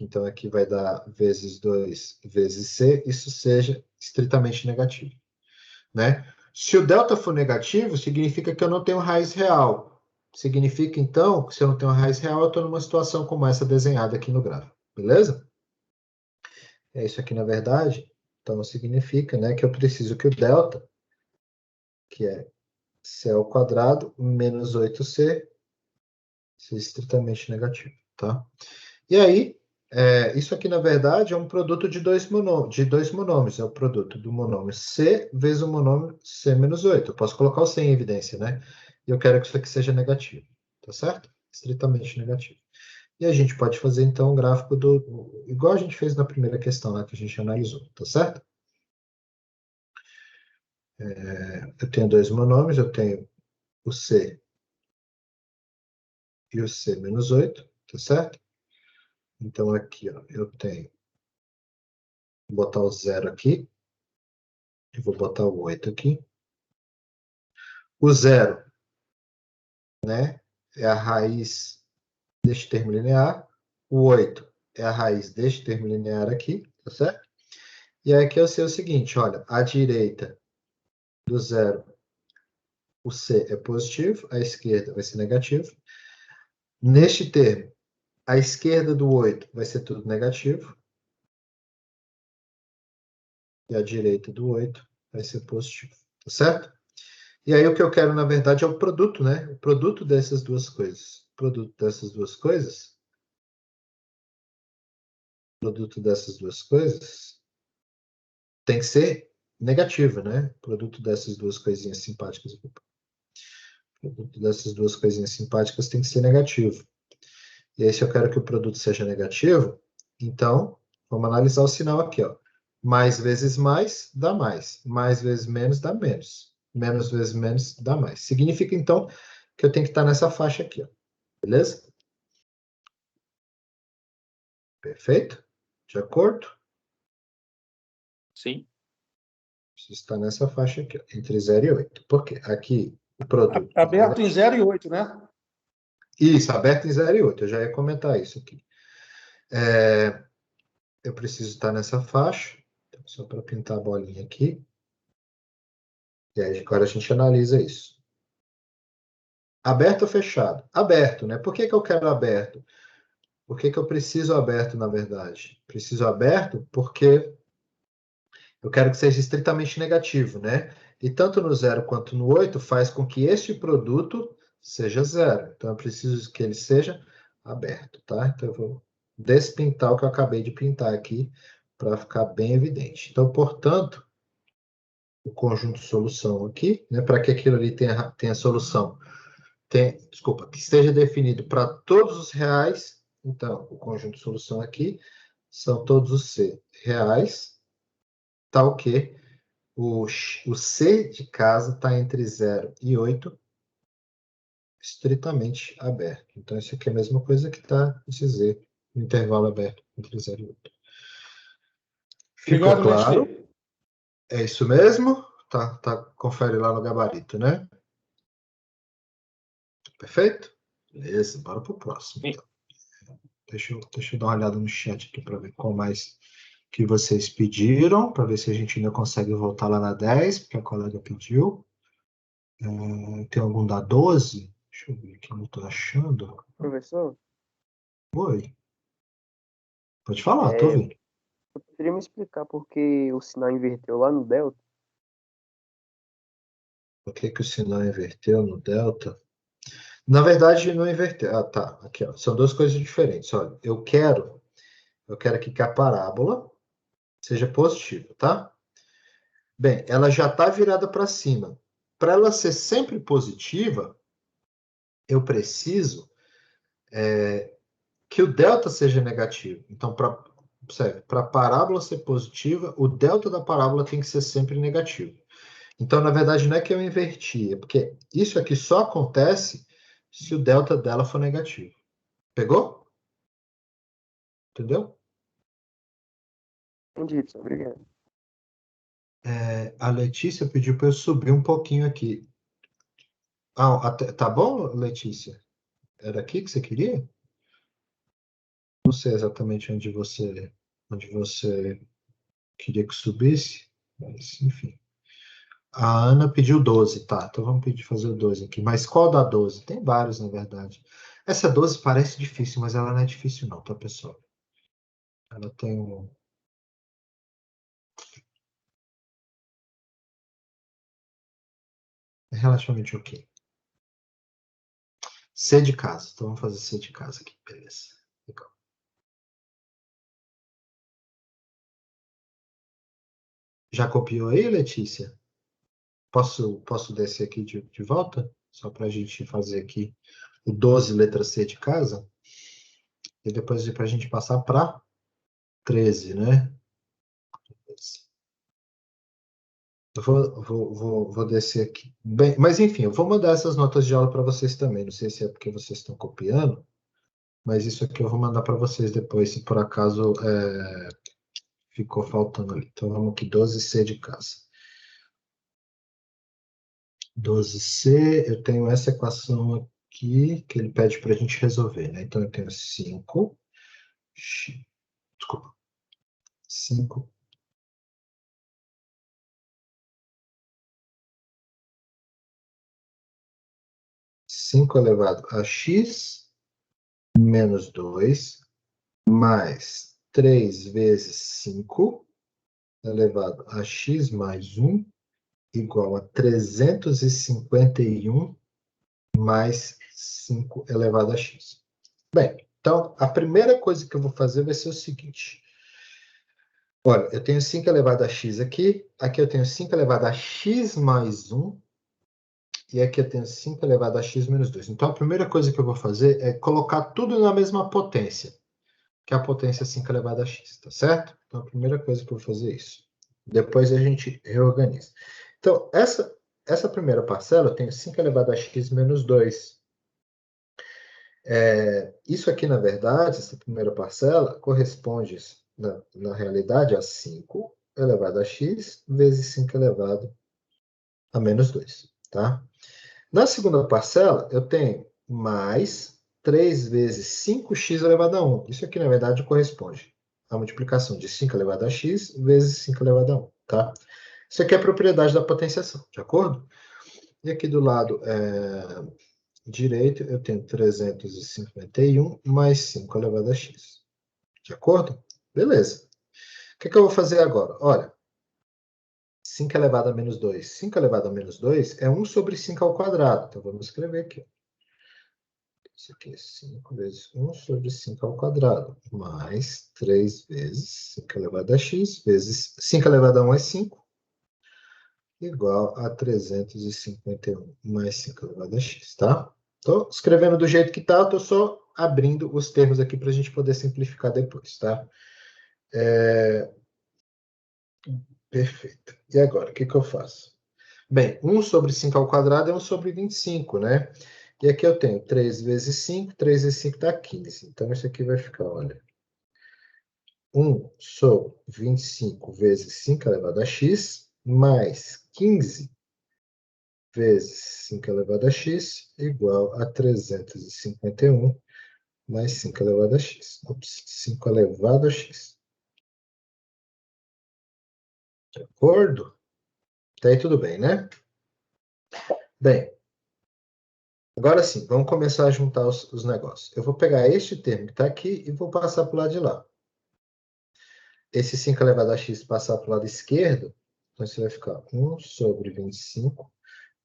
então aqui vai dar vezes 2 vezes c, isso seja estritamente negativo, né? Se o delta for negativo, significa que eu não tenho raiz real. significa, então, que se eu não tenho uma raiz real, eu estou numa situação como essa desenhada aqui no gráfico. Beleza? É isso aqui, na verdade. Então, significa, né, que eu preciso que o delta, que é c ao quadrado menos 8c, seja estritamente negativo, tá? E aí, isso aqui, na verdade, é um produto de dois monômios. É o produto do monômio C vezes o monômio C menos 8. Eu posso colocar o C em evidência, né? E eu quero que isso aqui seja negativo, tá certo? Estritamente negativo. E a gente pode fazer, então, um gráfico igual a gente fez na primeira questão lá que a gente analisou, tá certo? Eu tenho dois monômios, eu tenho o C e o C menos 8, tá certo? Então, aqui, ó, eu tenho... Vou botar o 0 aqui. E vou botar o 8 aqui. O 0, né, é a raiz deste termo linear. O 8 é a raiz deste termo linear aqui, tá certo? E aí aqui eu sei o seguinte, olha, à direita do 0, o C é positivo, à esquerda vai ser negativo. Neste termo, à esquerda do 8 vai ser tudo negativo. E à direita do 8 vai ser positivo, tá certo? E aí o que eu quero, na verdade, é o produto, né? O produto dessas duas coisas. O produto dessas duas coisas tem que ser negativo, né? O produto dessas duas coisinhas simpáticas. O produto dessas duas coisinhas simpáticas tem que ser negativo. E aí, se eu quero que o produto seja negativo, então, vamos analisar o sinal aqui, ó. Mais vezes mais dá mais. Mais vezes menos dá menos. Menos vezes menos dá mais. Significa, então, que eu tenho que estar nessa faixa aqui, ó. Beleza? Perfeito? De acordo? Sim. Preciso estar nessa faixa aqui, ó, entre 0 e 8. Por quê? Aqui, o produto... Aberto em 0 e 8, né? Isso, aberto em 0 e 8. Eu já ia comentar isso aqui. Eu preciso estar nessa faixa. Então, só para pintar a bolinha aqui. E aí, agora a gente analisa isso. Aberto ou fechado? Aberto, né? Por que que eu quero aberto? Por que que eu preciso aberto, na verdade? Preciso aberto porque eu quero que seja estritamente negativo, né? E tanto no 0 quanto no 8 faz com que este produto seja 0. Então, eu preciso que ele seja aberto, tá? Então, eu vou despintar o que eu acabei de pintar aqui para ficar bem evidente. Então, portanto, o conjunto solução aqui, né? Para que aquilo ali tenha solução, desculpa, que esteja definido para todos os reais. Então, o conjunto solução aqui são todos os C reais, tal que o C de casa está entre 0 e 8, estritamente aberto. Então, isso aqui é a mesma coisa que está dizer o intervalo aberto entre 0 e 8. Ficou Obrigado, claro? Leti. É isso mesmo? Confere lá no gabarito, né? Perfeito? Beleza, bora pro próximo. Então. Deixa eu dar uma olhada no chat aqui para ver qual mais que vocês pediram, para ver se a gente ainda consegue voltar lá na 10, porque a colega pediu. Tem algum da 12? Deixa eu ver aqui, não estou achando. Professor, Oi. Pode falar, estou ouvindo. poderia me explicar por que o sinal inverteu lá no delta? Por que que o sinal inverteu no delta? Na verdade, não inverteu. Ah, tá. Aqui, ó. São duas coisas diferentes. Olha, eu quero aqui que a parábola seja positiva, tá? Bem, ela já está virada para cima. Para ela ser sempre positiva, eu preciso que o delta seja negativo. Então, para a parábola ser positiva, o delta da parábola tem que ser sempre negativo. Então, na verdade, não é que eu inverti, é porque isso aqui só acontece se o delta dela for negativo. Pegou? Entendeu? Entendi, professor, obrigado. A Letícia pediu para eu subir um pouquinho aqui. Tá bom, Letícia? Era aqui que você queria? Não sei exatamente onde você queria que subisse, mas enfim. A Ana pediu 12, tá. Então vamos fazer o 12 aqui. Mas qual da 12? Tem vários, na verdade. Essa 12 parece difícil, mas ela não é difícil não, tá, pessoal? Ela tem um... É relativamente ok. C de casa. Então vamos fazer C de casa aqui. Beleza. Legal. Já copiou aí, Letícia? Posso descer aqui de volta? Só para a gente fazer aqui o 12, letra C de casa. E depois para a gente passar para 13, né? Eu vou descer aqui. Bem, mas enfim, eu vou mandar essas notas de aula para vocês também. Não sei se é porque vocês estão copiando, mas isso aqui eu vou mandar para vocês depois, se por acaso ficou faltando ali. Então vamos aqui, 12C de casa. 12C, eu tenho essa equação aqui que ele pede para a gente resolver, né? Então eu tenho 5, desculpa, 5 elevado a x menos 2 mais 3 vezes 5 elevado a x mais 1 igual a 351 mais 5 elevado a x. Bem, então, a primeira coisa que eu vou fazer vai ser o seguinte. Olha, eu tenho 5 elevado a x aqui eu tenho 5 elevado a x mais 1, e aqui eu tenho 5 elevado a x menos 2. Então, a primeira coisa que eu vou fazer é colocar tudo na mesma potência, que é a potência 5 elevado a x, tá certo? Então, a primeira coisa que eu vou fazer é isso. Depois a gente reorganiza. Então, essa primeira parcela, eu tenho 5 elevado a x menos 2. Isso aqui, na verdade, essa primeira parcela, corresponde, na realidade, a 5 elevado a x vezes 5 elevado a menos 2, tá? Na segunda parcela, eu tenho mais 3 vezes 5x elevado a 1. Isso aqui, na verdade, corresponde à multiplicação de 5 elevado a x vezes 5 elevado a 1, tá? Isso aqui é a propriedade da potenciação, de acordo? E aqui do lado direito, eu tenho 351 mais 5 elevado a x. De acordo? Beleza. O que eu vou fazer agora? Olha, 5 elevado a menos 2. 5 elevado a menos 2 é 1 sobre 5 ao quadrado. Então, vamos escrever aqui. Isso aqui é 5 vezes 1 sobre 5 ao quadrado, mais 3 vezes 5 elevado a x, vezes 5 elevado a 1 é 5, igual a 351 mais 5 elevado a x, tá? Estou escrevendo do jeito que está, estou só abrindo os termos aqui para a gente poder simplificar depois, tá? Perfeito. E agora, o que eu faço? Bem, 1 sobre 5 ao quadrado é 1 sobre 25, né? E aqui eu tenho 3 vezes 5, 3 vezes 5 dá 15. Então, isso aqui vai ficar, olha, 1 sobre 25 vezes 5 elevado a x, mais 15 vezes 5 elevado a x, igual a 351 mais 5 elevado a x. Ops, 5 elevado a x. De acordo? Até aí tudo bem, né? Bem, agora sim, vamos começar a juntar os negócios. Eu vou pegar este termo que está aqui e vou passar para o lado de lá. Esse 5 elevado a x passar para o lado esquerdo, então isso vai ficar 1 sobre 25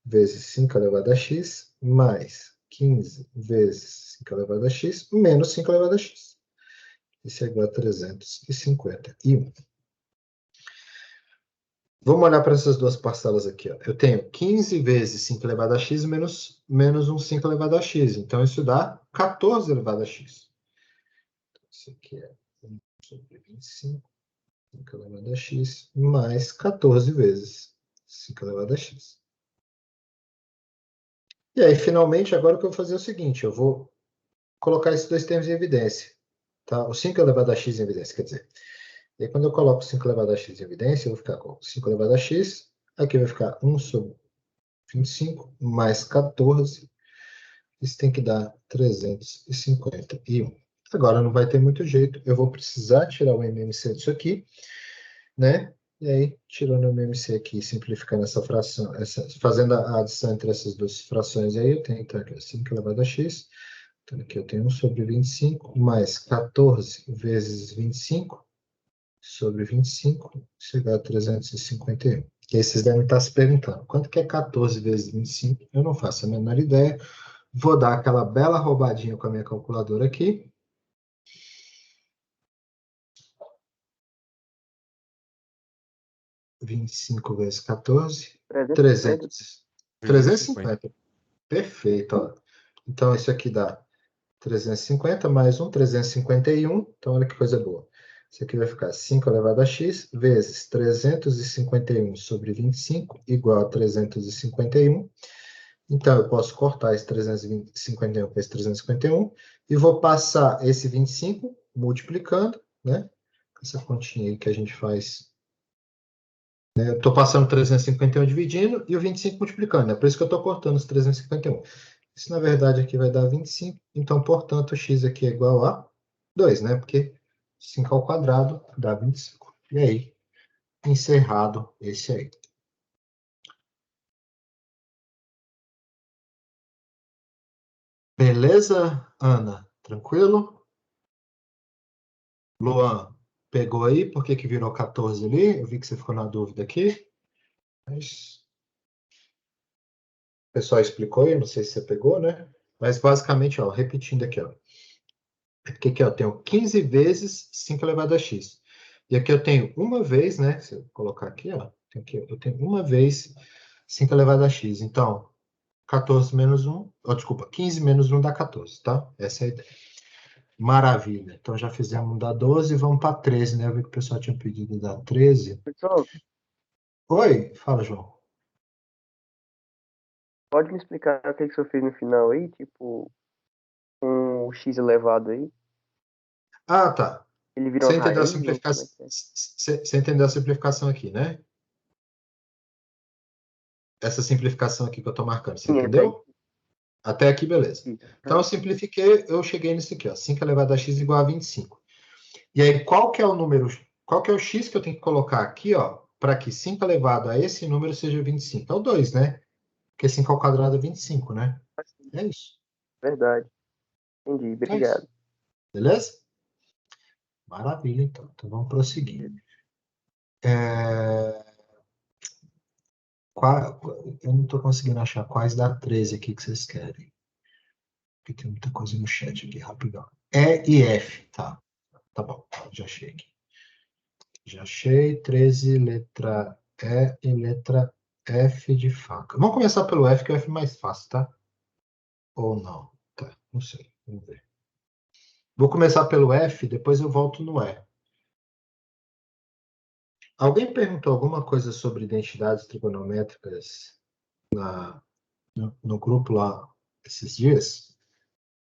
vezes 5 elevado a x, mais 15 vezes 5 elevado a x, menos 5 elevado a x. Isso é igual a 351. Vamos olhar para essas duas parcelas aqui. Ó. Eu tenho 15 vezes 5 elevado a x menos um 5 elevado a x. Então, isso dá 14 elevado a x. Isso aqui é 1 sobre 25, 5 elevado a x, mais 14 vezes 5 elevado a x. E aí, finalmente, agora o que eu vou fazer é o seguinte. Eu vou colocar esses dois termos em evidência. Tá? O 5 elevado a x em evidência, quer dizer. E aí, quando eu coloco 5 elevado a x em evidência, eu vou ficar com 5 elevado a x. Aqui vai ficar 1 sobre 25 mais 14. Isso tem que dar 351. Agora não vai ter muito jeito. Eu vou precisar tirar o MMC disso aqui, né? E aí, tirando o MMC aqui, simplificando essa fração, fazendo a adição entre essas duas frações aí, eu tenho então aqui 5 elevado a x. Então aqui eu tenho 1 sobre 25, mais 14 vezes 25 sobre 25, chegar a 351. E aí vocês devem estar se perguntando, quanto que é 14 vezes 25? Eu não faço a menor ideia. Vou dar aquela bela roubadinha com a minha calculadora aqui. (25 vezes 14) 350. Perfeito. Ó. Então, isso aqui dá 350 mais 1, 351. Então, olha que coisa boa. Isso aqui vai ficar 5 elevado a x vezes 351 sobre 25 igual a 351. Então, eu posso cortar esse 351 com esse 351 e vou passar esse 25 multiplicando, né? Essa continha aí que a gente faz. Eu estou passando 351 dividindo e o 25 multiplicando. É por isso que eu estou cortando os 351. Isso, na verdade, aqui vai dar 25. Então, portanto, o x aqui é igual a 2, né? Porque 5 ao quadrado dá 25. E aí, encerrado esse aí. Beleza, Ana? Tranquilo? Luan, pegou aí? Por que que virou 14 ali? Eu vi que você ficou na dúvida aqui. Mas... o pessoal explicou aí, não sei se você pegou, né? Mas basicamente, ó, repetindo aqui, ó. Porque aqui eu tenho 15 vezes 5 elevado a x. E aqui eu tenho uma vez, né? Se eu colocar aqui, ó. Eu tenho uma vez 5 elevado a x. Então, 14 menos 1... Oh, desculpa, 15 menos 1 dá 14, tá? Essa é a ideia. Maravilha. Então, já fizemos um da 12 e vamos para 13, né? Eu vi que o pessoal tinha pedido da 13. Pessoal, Oi, fala, João. pode me explicar o que que o senhor fez no final aí? Tipo, com o x elevado aí? Ah, tá. Ele vira Você uma entendeu a raiz? Ou como é simplificação? que é? Você entendeu a simplificação aqui, né? Essa simplificação aqui que eu estou marcando, você Sim, até entendeu? Até aqui, beleza. aqui. Então, eu simplifiquei, eu cheguei nisso aqui, ó. 5 elevado a x igual a 25. E aí, qual que é o número, qual que é o x que eu tenho que colocar aqui, ó, para que 5 elevado a esse número seja 25? É o 2, né? Porque 5 ao quadrado é 25, né? É isso. Verdade. Entendi, É isso. obrigado. Beleza? Maravilha, então. Então, vamos prosseguir. Eu não estou conseguindo achar quais da 13 aqui que vocês querem. Porque tem muita coisa no chat aqui, rapidão. E e F, tá. Tá bom, já achei aqui. Já achei. 13, letra E e letra F de faca. Vamos começar pelo F, que é o F mais fácil, tá? Ou não? Tá, não sei. Vamos ver. Vou começar pelo F, depois eu volto no E. Alguém perguntou alguma coisa sobre identidades trigonométricas no grupo lá esses dias?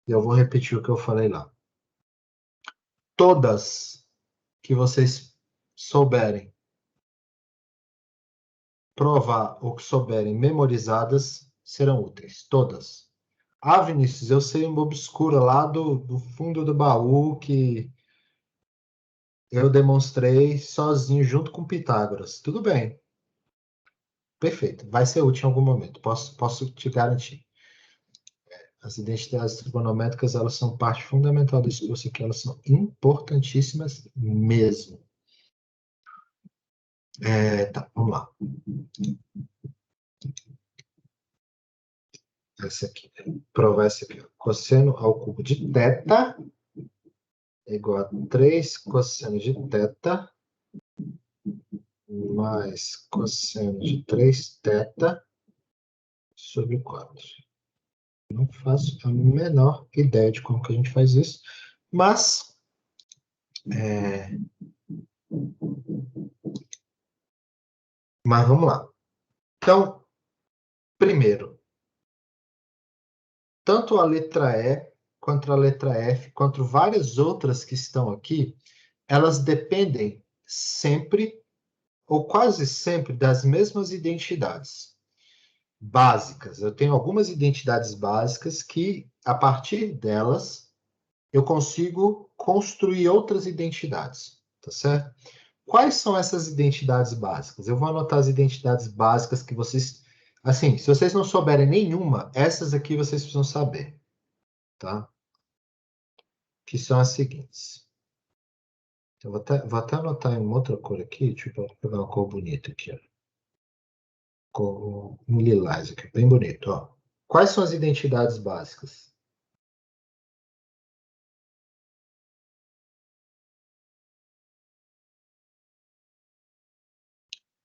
E eu vou repetir o que eu falei lá. Todas que vocês souberem provar ou que souberem memorizadas serão úteis. Todas. Ah, Vinícius, eu sei uma obscura lá do fundo do baú que eu demonstrei sozinho junto com Pitágoras. Tudo bem. Perfeito. Vai ser útil em algum momento. Posso te garantir. As identidades trigonométricas, elas são parte fundamental desse curso aqui. Elas são importantíssimas mesmo. Tá, vamos lá. Esse aqui. Provar esse aqui. Cosseno ao cubo de θ é igual a 3 cosseno de θ mais cosseno de 3θ sobre 4. Não faço a menor ideia de como que a gente faz isso, mas vamos lá. Então, primeiro, tanto a letra E, quanto a letra F, quanto várias outras que estão aqui, elas dependem sempre, ou quase sempre, das mesmas identidades básicas. Eu tenho algumas identidades básicas que, a partir delas, eu consigo construir outras identidades, tá certo? quais são essas identidades básicas? Eu vou anotar as identidades básicas que vocês... Assim, se vocês não souberem nenhuma, essas aqui vocês precisam saber, tá? Que são as seguintes. Eu vou até anotar em uma outra cor aqui, deixa eu pegar uma cor bonita aqui, ó. Cor, um lilás aqui, bem bonito, ó. Quais são as identidades básicas?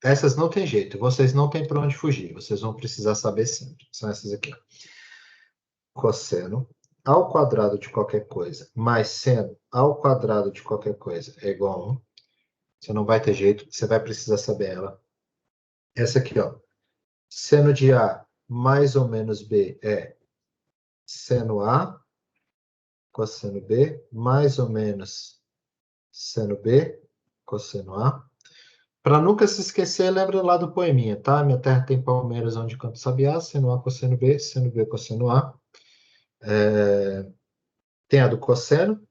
Essas não tem jeito, vocês não têm para onde fugir, vocês vão precisar saber sempre. São essas aqui. Cosseno ao quadrado de qualquer coisa mais seno ao quadrado de qualquer coisa é igual a 1. Você não vai ter jeito, você vai precisar saber ela. Essa aqui, ó. Seno de A mais ou menos B é seno A, cosseno B, mais ou menos seno B, cosseno A. Para nunca se esquecer, lembra lá do poeminha, tá? Minha terra tem palmeiras onde canto sabiá, seno A, cosseno B, cosseno A. Tem a do cosseno,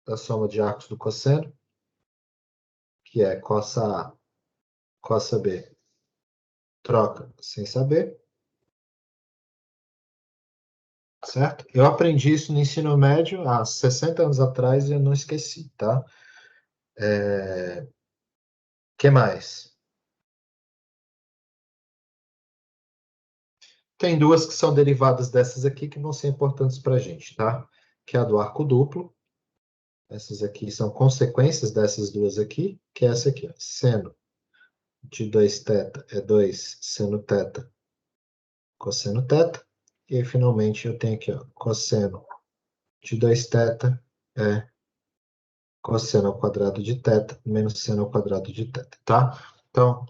da soma de arcos do cosseno, que é cossa A, cossa B, troca sem saber. Certo? Eu aprendi isso no ensino médio há 60 anos atrás e eu não esqueci, tá? Que mais? Tem duas que são derivadas dessas aqui que vão ser importantes para a gente, tá? Que é a do arco duplo. Essas aqui são consequências dessas duas aqui, que é essa aqui, ó. Seno de 2θ é 2 seno θ, cosseno θ. E aí, finalmente, eu tenho aqui, ó, cosseno de 2θ é cosseno ao quadrado de θ menos seno ao quadrado de θ, tá? Então,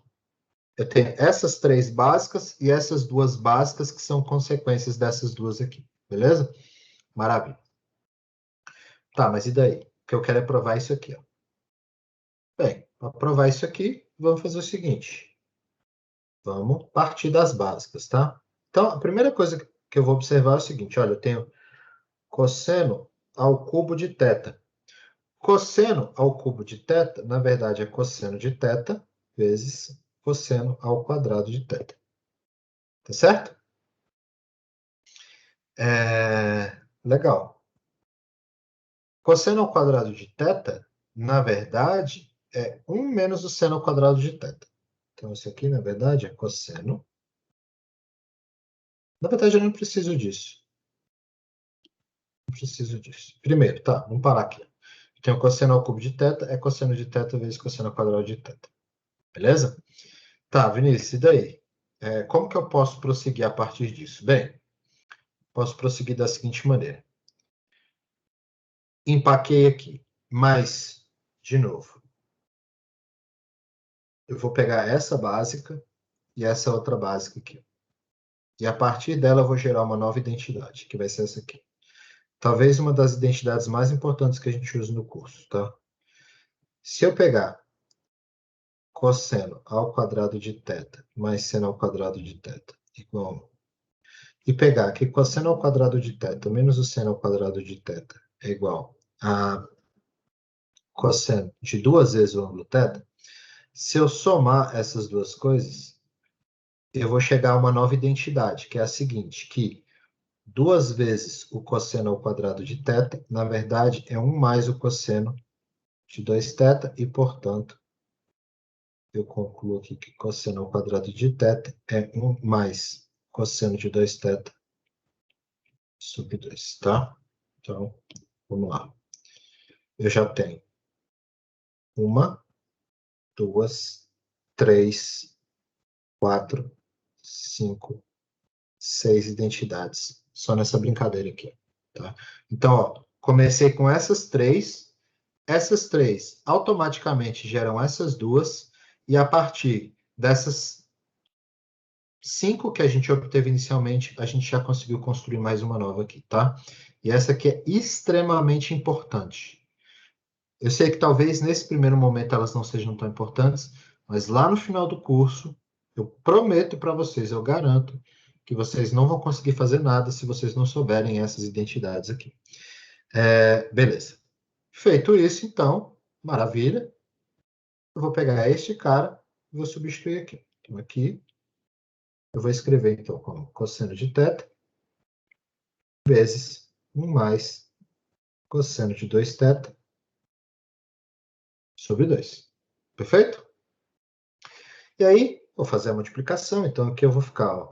eu tenho essas três básicas e essas duas básicas que são consequências dessas duas aqui, beleza? Maravilha. Tá, mas e daí? O que eu quero é provar isso aqui, ó. Bem, para provar isso aqui, vamos fazer o seguinte. Vamos partir das básicas, tá? Então, a primeira coisa que eu vou observar é o seguinte, olha, eu tenho cosseno ao cubo de θ. Cosseno ao cubo de θ, na verdade, é cosseno de θ vezes cosseno ao quadrado de θ. Tá certo? Legal. Cosseno ao quadrado de θ, na verdade, é 1 menos o seno ao quadrado de θ. Então, isso aqui, na verdade, é cosseno. Na verdade, eu não preciso disso. Não preciso disso. Primeiro, tá, vamos parar aqui. Eu tenho cosseno ao cubo de θ, é cosseno de θ vezes cosseno ao quadrado de θ. Beleza? Tá, Vinícius, e daí? Como que eu posso prosseguir a partir disso? Bem, posso prosseguir da seguinte maneira. Empaquei aqui, mas, de novo, eu vou pegar essa básica e essa outra básica aqui. E a partir dela eu vou gerar uma nova identidade, que vai ser essa aqui. Talvez uma das identidades mais importantes que a gente usa no curso, tá? Se eu pegar cosseno ao quadrado de θ mais seno ao quadrado de θ igual a 1, e pegar que cosseno ao quadrado de θ menos o seno ao quadrado de θ é igual a cosseno de 2 vezes o ângulo θ, se eu somar essas duas coisas, eu vou chegar a uma nova identidade, que é a seguinte, que 2 vezes o cosseno ao quadrado de θ, na verdade, é 1 mais o cosseno de 2θ, e, portanto, eu concluo aqui que cosseno ao quadrado de θ é 1 mais cosseno de 2θ sobre 2, tá? Então, vamos lá. Eu já tenho 1, 2, 3, 4, 5, 6 identidades. Só nessa brincadeira aqui, tá? Então, ó, comecei com essas três automaticamente geram essas duas, e a partir dessas 5 que a gente obteve inicialmente, a gente já conseguiu construir mais uma nova aqui, tá? E essa aqui é extremamente importante. Eu sei que talvez nesse primeiro momento elas não sejam tão importantes, mas lá no final do curso, eu prometo para vocês, eu garanto, que vocês não vão conseguir fazer nada se vocês não souberem essas identidades aqui. Beleza. Feito isso, então, maravilha. eu vou pegar este cara e vou substituir aqui. Então, aqui, eu vou escrever, então, como cosseno de θ vezes 1 mais cosseno de 2θ sobre 2. Perfeito? E aí, vou fazer a multiplicação. Então, aqui eu vou ficar, ó,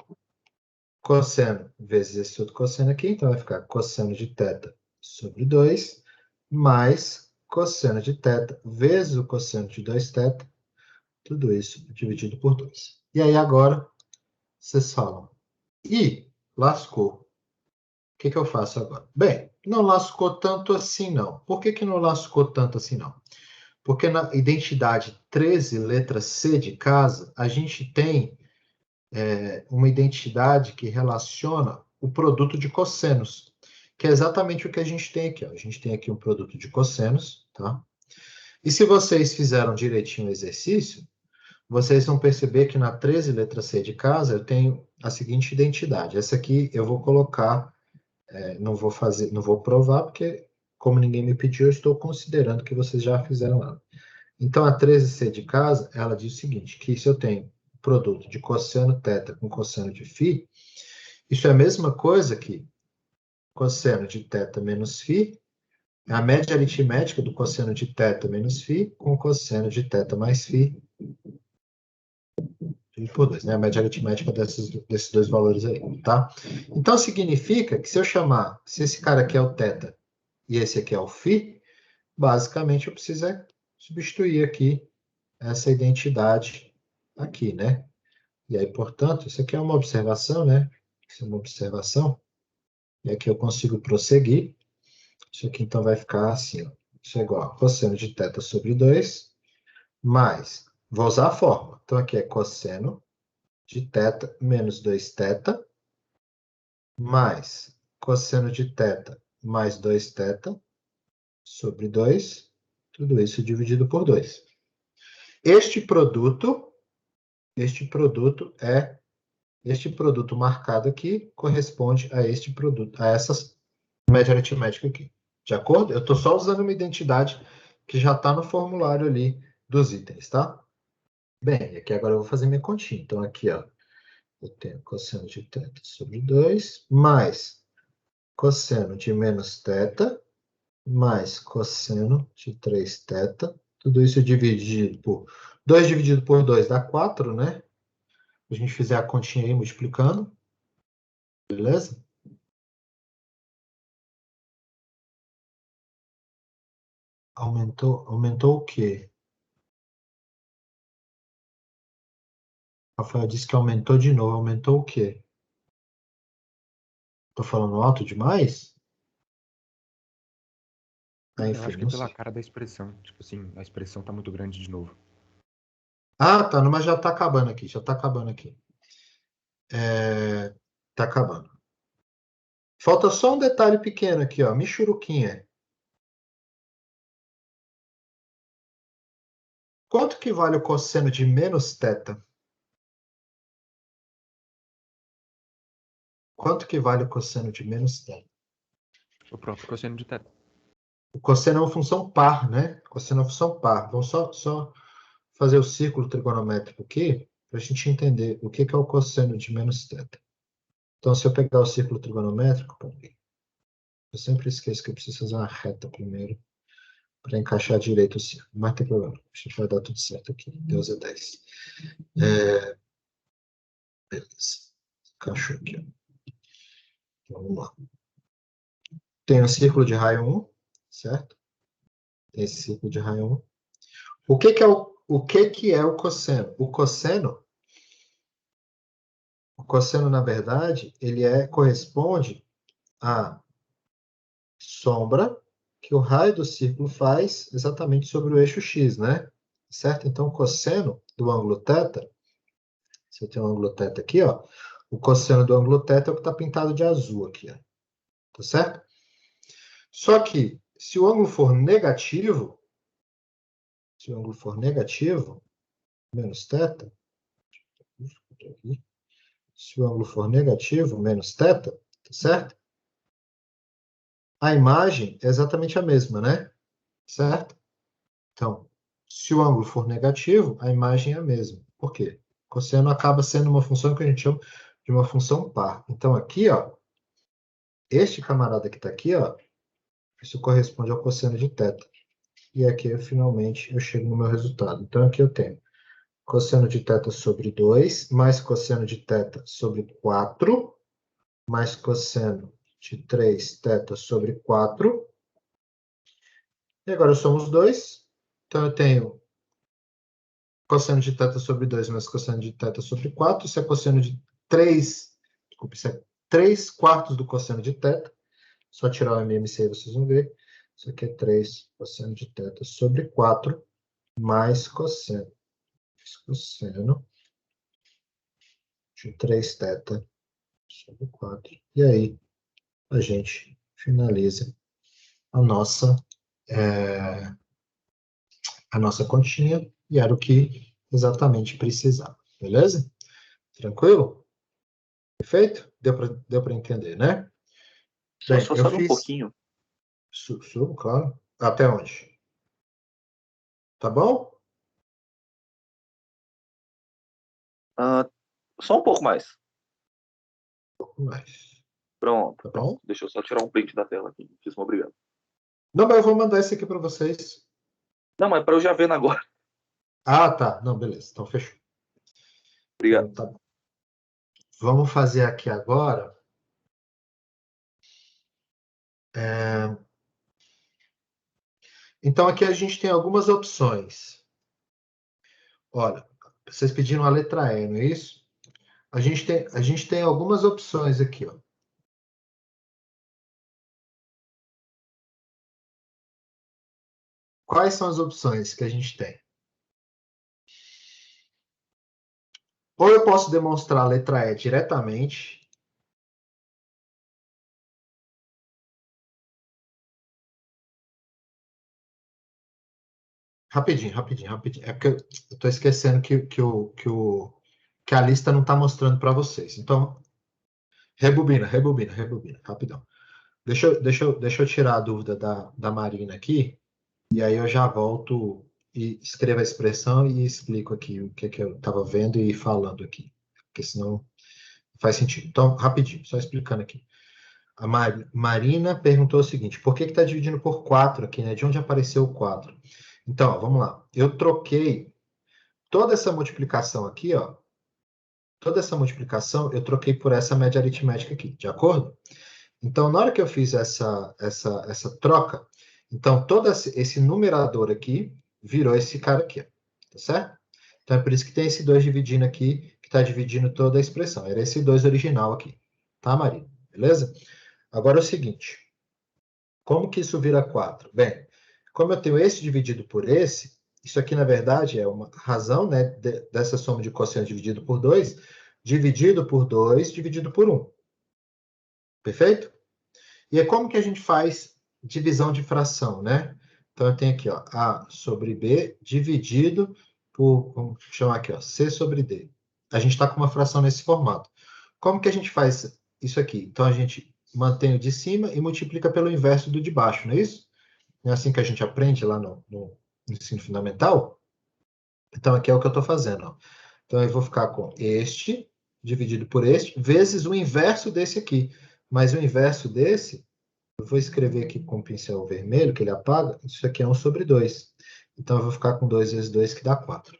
cosseno vezes esse outro cosseno aqui. Então, vai ficar cosseno de θ sobre 2, mais cosseno de θ vezes o cosseno de 2θ, tudo isso dividido por 2. E aí, agora, vocês falam, ih, lascou. O que eu faço agora? Bem, não lascou tanto assim, não. Por que não lascou tanto assim, não? Porque na identidade 13, letra C de casa, a gente tem uma identidade que relaciona o produto de cossenos, que é exatamente o que a gente tem aqui. Ó. A gente tem aqui um produto de cossenos, tá? E se vocês fizeram direitinho o exercício, vocês vão perceber que na 13, letra C de casa, eu tenho a seguinte identidade. Essa aqui eu vou colocar, não vou provar, porque como ninguém me pediu, eu estou considerando que vocês já fizeram ela. Então, a 13C de casa, ela diz o seguinte, que se eu tenho produto de cosseno θ com cosseno de φ, isso é a mesma coisa que cosseno de θ menos φ, é a média aritmética do cosseno de θ menos φ com cosseno de θ mais φ por 2, né? A média aritmética desses dois valores aí, tá? Então, significa que se eu chamar, se esse cara aqui é o θ e esse aqui é o φ, basicamente eu preciso substituir aqui essa identidade aqui, né? E aí, portanto, isso aqui é uma observação, né? Isso é uma observação. E aqui eu consigo prosseguir. Isso aqui, então, vai ficar assim, ó. Isso é igual a cosseno de θ sobre 2, mais, vou usar a fórmula. Então, aqui é cosseno de θ menos 2θ, mais cosseno de θ mais 2θ sobre 2, tudo isso dividido por 2. Este produto marcado aqui corresponde a este produto, a essa média aritmética aqui. De acordo? Eu estou só usando uma identidade que já está no formulário ali dos itens, tá? Bem, aqui agora eu vou fazer minha continha. Então, aqui, ó, eu tenho cosseno de θ sobre 2, mais cosseno de menos θ, mais cosseno de 3θ, tudo isso dividido por 2 dividido por 2 dá 4, né? A gente fizer a continha aí multiplicando. Beleza? Aumentou o quê? Rafael disse que aumentou de novo. Aumentou o quê? Tô falando alto demais? Eu acho que é pela cara da expressão. Tipo assim, a expressão tá muito grande de novo. Ah, tá. Mas já tá acabando aqui. Já tá acabando aqui. Tá acabando. Falta só um detalhe pequeno aqui, ó. Michuruquinha. Quanto que vale o cosseno de menos θ? Quanto que vale o cosseno de menos θ? O próprio cosseno de θ. O cosseno é uma função par, né? Cosseno é uma função par. Vamos só fazer o círculo trigonométrico aqui, para a gente entender o que é o cosseno de menos θ. Então, se eu pegar o círculo trigonométrico, eu sempre esqueço que eu preciso fazer uma reta primeiro, para encaixar direito o círculo. Mas tem problema, a gente vai dar tudo certo aqui. Deus é 10. Beleza. Encaixou aqui. Ó. Então, vamos lá. Tem o círculo de raio 1, certo? Tem esse círculo de raio 1. O que é o cosseno? O cosseno, na verdade, ele corresponde à sombra que o raio do círculo faz exatamente sobre o eixo X, né? Certo? Então, o cosseno do ângulo θ, se eu tenho um ângulo θ aqui, ó, o cosseno do ângulo θ é o que está pintado de azul aqui, ó. Tá certo? Só que, se o ângulo for negativo, menos θ, se o ângulo for negativo, menos θ, tá certo? A imagem é exatamente a mesma, né? Certo? Então, Se o ângulo for negativo, a imagem é a mesma. Por quê? Cosseno acaba sendo uma função que a gente chama de uma função par. Então, aqui, ó, este camarada que está aqui, ó, isso corresponde ao cosseno de θ. E aqui, finalmente, eu chego no meu resultado. Então, aqui eu tenho cosseno de θ sobre 2, mais cosseno de θ sobre 4, mais cosseno de 3θ sobre 4. E agora eu somo os dois. Então, eu tenho cosseno de θ sobre 2 mais cosseno de θ sobre 4. Isso é cosseno de 3... Desculpa, isso é 3 quartos do cosseno de θ. Só tirar o MMC e vocês vão ver. Isso aqui é 3 cosseno de θ sobre 4 mais cosseno de 3θ sobre 4. E aí, a gente finaliza a nossa continha, e era o que exatamente precisava. Beleza? Tranquilo? Perfeito? Deu para entender, né? Bem, só sobe um pouquinho. Subo, claro. Até onde? Tá bom? Só um pouco mais. Um pouco mais. Pronto. Tá bom? Deixa eu só tirar um print da tela aqui. Muitíssimo obrigado. Não, mas eu vou mandar esse aqui para vocês. Não, mas para eu já ver agora. Ah, tá. Não, beleza. Então, fechou. Obrigado. Então, tá bom. Vamos fazer aqui agora. Então, aqui a gente tem algumas opções. Olha, vocês pediram a letra E, não é isso? A gente tem algumas opções aqui, ó. Quais são as opções que a gente tem? Ou eu posso demonstrar a letra E diretamente. Rapidinho. É porque eu estou esquecendo que a lista não está mostrando para vocês. Então, rebobina, rapidão. Deixa eu tirar a dúvida da Marina aqui, e aí eu já volto e escrevo a expressão e explico aqui o que eu estava vendo e falando aqui. Porque senão não faz sentido. Então, rapidinho, só explicando aqui. A Marina perguntou o seguinte: por que está dividindo por 4 aqui, né? De onde apareceu o 4? Então, ó, vamos lá. Eu troquei toda essa multiplicação aqui, ó. Toda essa multiplicação eu troquei por essa média aritmética aqui, de acordo? Então, na hora que eu fiz essa troca, então todo esse numerador aqui virou esse cara aqui, ó, tá certo? Então, é por isso que tem esse 2 dividindo aqui, que está dividindo toda a expressão. Era esse 2 original aqui, tá, Marina? Beleza? Agora é o seguinte, como que isso vira 4? Bem, como eu tenho esse dividido por esse, isso aqui, na verdade, é uma razão, né, dessa soma de cosseno dividido por 2, dividido por 2, dividido por 1. Perfeito? E é como que a gente faz divisão de fração, né? Então, eu tenho aqui, ó, A sobre B dividido por, vamos chamar aqui, ó, C sobre D. A gente está com uma fração nesse formato. Como que a gente faz isso aqui? Então, a gente mantém o de cima e multiplica pelo inverso do de baixo, não é isso? Não é assim que a gente aprende lá no ensino fundamental? Então, aqui é o que eu estou fazendo, ó. Então, eu vou ficar com este dividido por este, vezes o inverso desse aqui. Mas o inverso desse, eu vou escrever aqui com o pincel vermelho, que ele apaga, isso aqui é 1 sobre 2. Então, eu vou ficar com 2 vezes 2, que dá 4.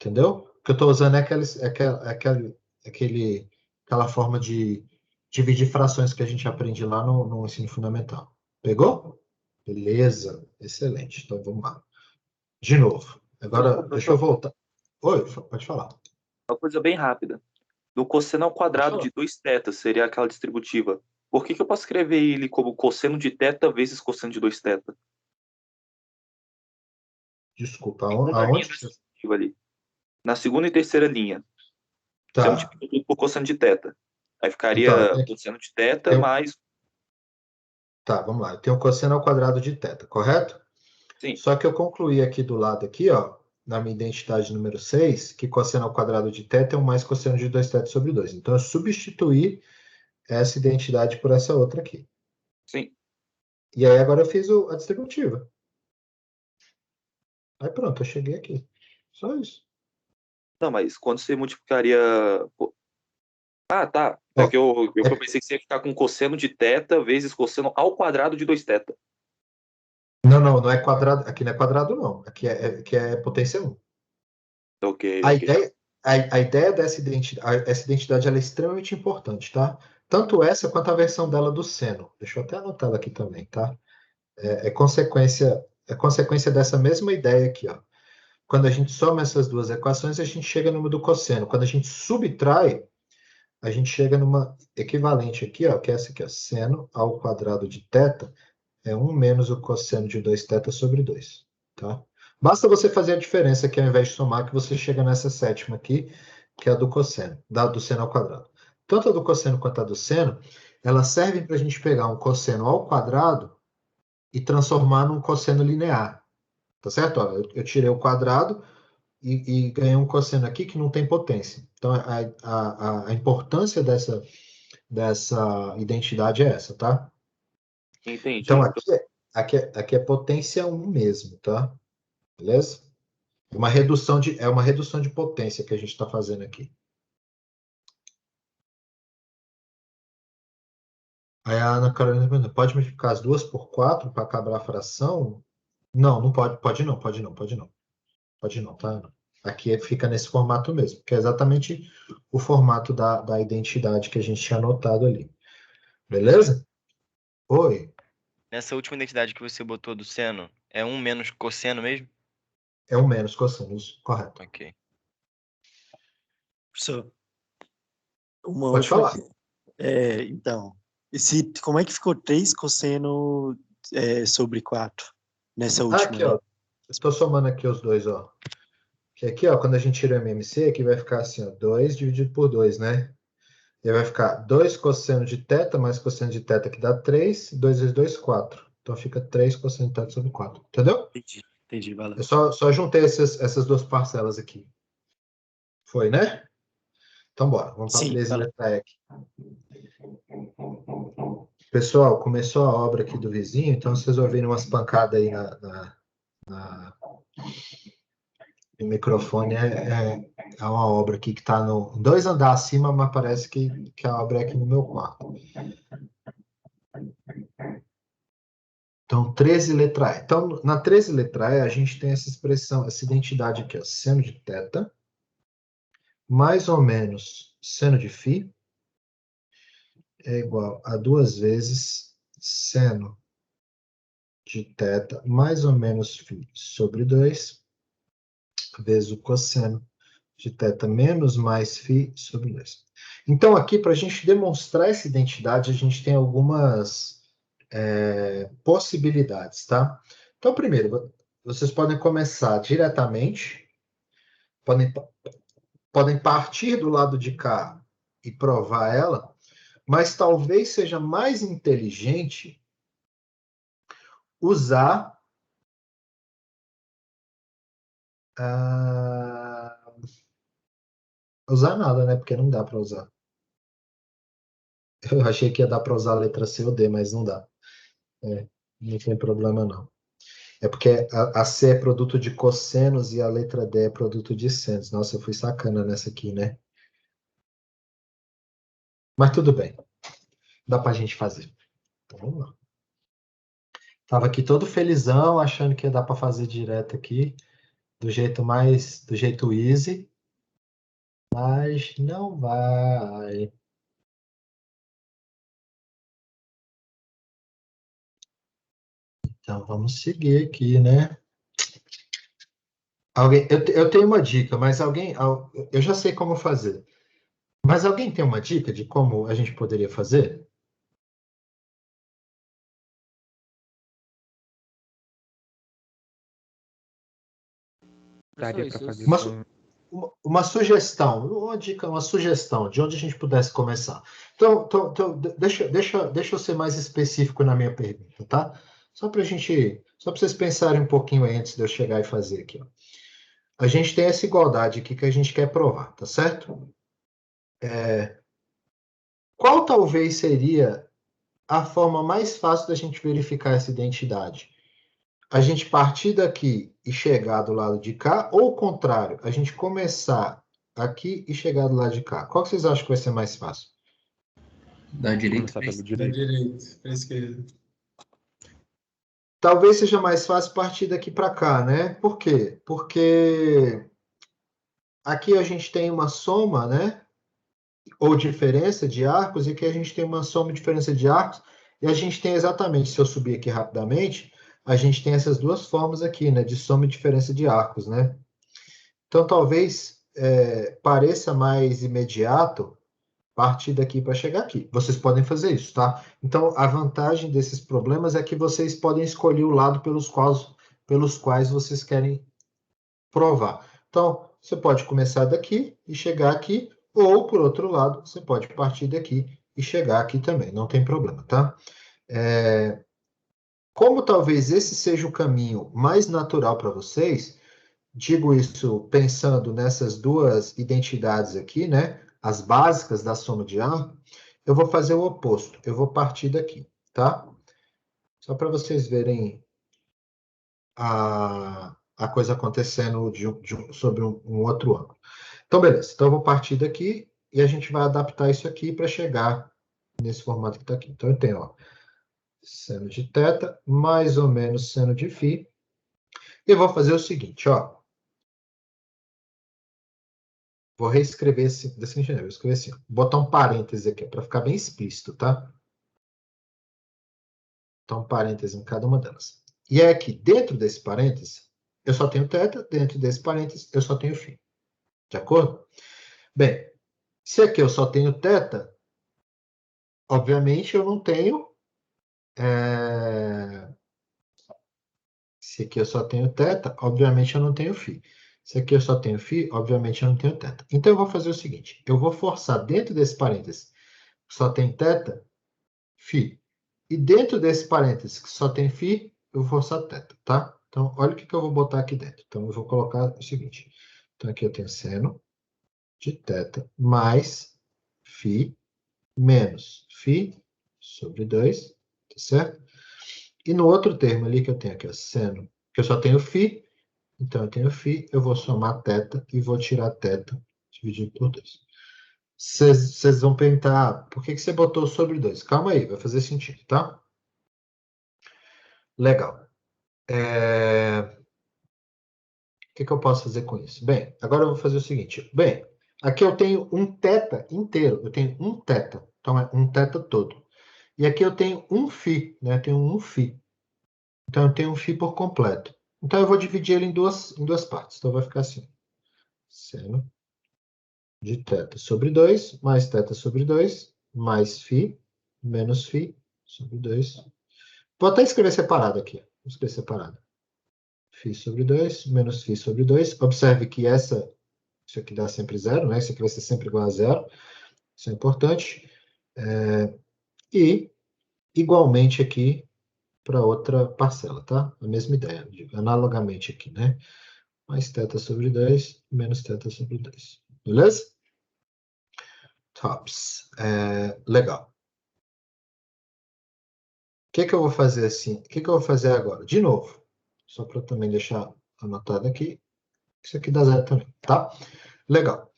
Entendeu? O que eu estou usando é aquela forma de dividir frações que a gente aprende lá no ensino fundamental. Pegou? Beleza, excelente. Então, vamos lá. De novo. Agora, deixa eu voltar. Oi, pode falar. Uma coisa bem rápida. Do cosseno ao quadrado de 2θ seria aquela distributiva. Por que eu posso escrever ele como cosseno de θ vezes cosseno de 2θ? Desculpa, aonde? Ali. Na segunda e terceira linha. Tá. Você multiplica tudo por cosseno de θ. Aí ficaria Então, cosseno de θ mais... Tá, vamos lá. Eu tenho cosseno ao quadrado de θ, correto? Sim. Só que eu concluí aqui do lado, aqui, ó, na minha identidade número 6, que cosseno ao quadrado de θ é 1 mais cosseno de 2θ sobre 2. Então, eu substituí essa identidade por essa outra aqui. Sim. E aí, agora eu fiz a distributiva. Aí pronto, eu cheguei aqui. Só isso. Não, mas quando você multiplicaria. Ah, tá. Ó, É que eu pensei que você ia ficar com cosseno de θ vezes cosseno ao quadrado de 2θ. Não é quadrado. Aqui não é quadrado, não. Aqui é potência 1. Ok, A ok. ideia, a ideia dessa identidade, essa identidade ela é extremamente importante, tá? Tanto essa quanto a versão dela do seno. Deixa eu até anotar ela aqui também, tá? É consequência dessa mesma ideia aqui, ó. Quando a gente soma essas duas equações, a gente chega no número do cosseno. Quando a gente subtrai, a gente chega numa equivalente aqui, ó, que é essa aqui, ó. Seno ao quadrado de θ é 1 menos o cosseno de 2θ sobre 2, tá? Basta você fazer a diferença aqui ao invés de somar, que você chega nessa sétima aqui, que é a do cosseno, do seno ao quadrado. Tanto a do cosseno quanto a do seno, elas servem para a gente pegar um cosseno ao quadrado e transformar num cosseno linear, tá certo? Ó, eu tirei o quadrado e ganhei um cosseno aqui que não tem potência. Então, a importância dessa identidade é essa, tá? Então, Entendi. aqui é potência 1 mesmo, tá? Beleza? É uma redução de potência que a gente está fazendo aqui. Aí a Ana Carolina pergunta, pode multiplicar as duas por 4 para acabar a fração? Não pode. Pode não, tá, Ana? Aqui fica nesse formato mesmo, que é exatamente o formato da identidade que a gente tinha anotado ali. Beleza? Oi. Nessa última identidade que você botou do seno, é 1 menos cosseno mesmo? É um menos cosseno, isso, correto. Ok. Professor, uma Pode última. falar. Então, como é que ficou 3 cosseno sobre 4 nessa última? Aqui, ó. Estou somando aqui os dois, ó. Que aqui, ó, quando a gente tira o MMC, aqui vai ficar assim, ó, 2 dividido por 2, né? E aí vai ficar 2 cosseno de θ mais cosseno de θ, que dá 3, 2 vezes 2, 4. Então fica 3 cosseno de θ sobre 4. Entendeu? Entendi, valeu. Eu só juntei essas duas parcelas aqui. Foi, né? Então bora, vamos para a 13 valeu. letra E aqui. Pessoal, começou a obra aqui do vizinho, então vocês ouviram umas pancadas aí no microfone. É uma obra aqui que está 2 andares acima, mas parece que a obra é aqui no meu quarto. Então, 13 letra E. Então, na 13 letra E, a gente tem essa expressão, essa identidade aqui, ó, seno de θ, mais ou menos seno de φ, é igual a 2 vezes seno de θ, mais ou menos φ sobre 2, vezes o cosseno de θ menos mais φ sobre 2. Então, aqui, para a gente demonstrar essa identidade, a gente tem algumas possibilidades, tá? Então, primeiro, vocês podem começar diretamente, podem partir do lado de cá e provar ela, mas talvez seja mais inteligente usar usar nada, né? Porque não dá para usar. Eu achei que ia dar para usar a letra C ou D, mas não dá. Não tem problema, não. É porque a C é produto de cossenos e a letra D é produto de senos. Nossa, eu fui sacana nessa aqui, né? Mas tudo bem. Dá pra gente fazer. Então, vamos lá. Tava aqui todo felizão, achando que ia dar para fazer direto aqui, do jeito easy. Mas não vai. Então, vamos seguir aqui, né? Eu tenho uma dica, mas eu já sei como fazer. Mas alguém tem uma dica de como a gente poderia fazer? Daria para fazer Uma sugestão, uma dica, uma sugestão de onde a gente pudesse começar. Então deixa eu ser mais específico na minha pergunta, tá? Só para vocês pensarem um pouquinho aí antes de eu chegar e fazer aqui, ó. A gente tem essa igualdade aqui que a gente quer provar, tá certo? Qual talvez seria a forma mais fácil da gente verificar essa identidade? A gente partir daqui e chegar do lado de cá, ou o contrário, a gente começar aqui e chegar do lado de cá? Qual que vocês acham que vai ser mais fácil? Da direita Começar pra pelo Da direito. direita pra esquerda. Talvez seja mais fácil partir daqui para cá, né? Por quê? Porque aqui a gente tem uma soma, né? Ou diferença de arcos, e aqui a gente tem uma soma e diferença de arcos, e a gente tem exatamente, se eu subir aqui rapidamente, a gente tem essas duas formas aqui, né? De soma e diferença de arcos, né? Então, talvez pareça mais imediato partir daqui para chegar aqui. Vocês podem fazer isso, tá? Então, a vantagem desses problemas é que vocês podem escolher o lado pelos quais vocês querem provar. Então, você pode começar daqui e chegar aqui, ou, por outro lado, você pode partir daqui e chegar aqui também. Não tem problema, tá? Como talvez esse seja o caminho mais natural para vocês, digo isso pensando nessas duas identidades aqui, né? As básicas da soma de arco, eu vou fazer o oposto. Eu vou partir daqui, tá? Só para vocês verem a coisa acontecendo sobre um outro ângulo. Então, beleza. Então, eu vou partir daqui e a gente vai adaptar isso aqui para chegar nesse formato que está aqui. Então, eu tenho, ó, seno de θ mais ou menos seno de φ. E eu vou fazer o seguinte, ó. Vou reescrever da seguinte maneira. Vou escrever assim, ó, botar um parêntese aqui, para ficar bem explícito, tá? Botar um parêntese em cada uma delas. E é aqui, dentro desse parêntese, eu só tenho θ, dentro desse parêntese, eu só tenho φ. De acordo? Bem, se aqui eu só tenho θ, obviamente eu não tenho... Se aqui eu só tenho θ, obviamente eu não tenho φ. Se aqui eu só tenho φ, obviamente eu não tenho θ. Então eu vou fazer o seguinte, eu vou forçar dentro desse parêntese que só tem θ, φ. E dentro desse parêntese que só tem φ, eu vou forçar θ, tá? Então, olha o que eu vou botar aqui dentro. Então, eu vou colocar o seguinte. Então, aqui eu tenho seno de θ mais φ menos φ sobre 2, tá certo? E no outro termo ali que eu tenho aqui, ó, seno, que eu só tenho φ, então eu tenho φ, eu vou somar θ e vou tirar θ dividido por 2. Vocês vão perguntar, por que você botou sobre 2? Calma aí, vai fazer sentido, tá? Legal. O que eu posso fazer com isso? Bem, agora eu vou fazer o seguinte. Bem, aqui eu tenho um θ inteiro. Eu tenho um θ. Então, é um θ todo. E aqui eu tenho um φ, né? Eu tenho um φ. Então, eu tenho um φ por completo. Então, eu vou dividir ele em duas partes. Então, vai ficar assim. Seno de θ sobre 2, mais θ sobre 2, mais φ, menos φ sobre 2. Vou até escrever separado aqui. Vou escrever separado. Φ sobre 2, menos φ sobre 2. Observe que isso aqui dá sempre zero, né? Isso aqui vai ser sempre igual a zero. Isso é importante. E, igualmente aqui, para outra parcela, tá? A mesma ideia, analogamente aqui, né? Mais θ sobre 2, menos θ sobre 2. Beleza? Tops. Legal. O que eu vou fazer assim? O que eu vou fazer agora? De novo, só para também deixar anotado aqui. Isso aqui dá zero também, tá? Legal.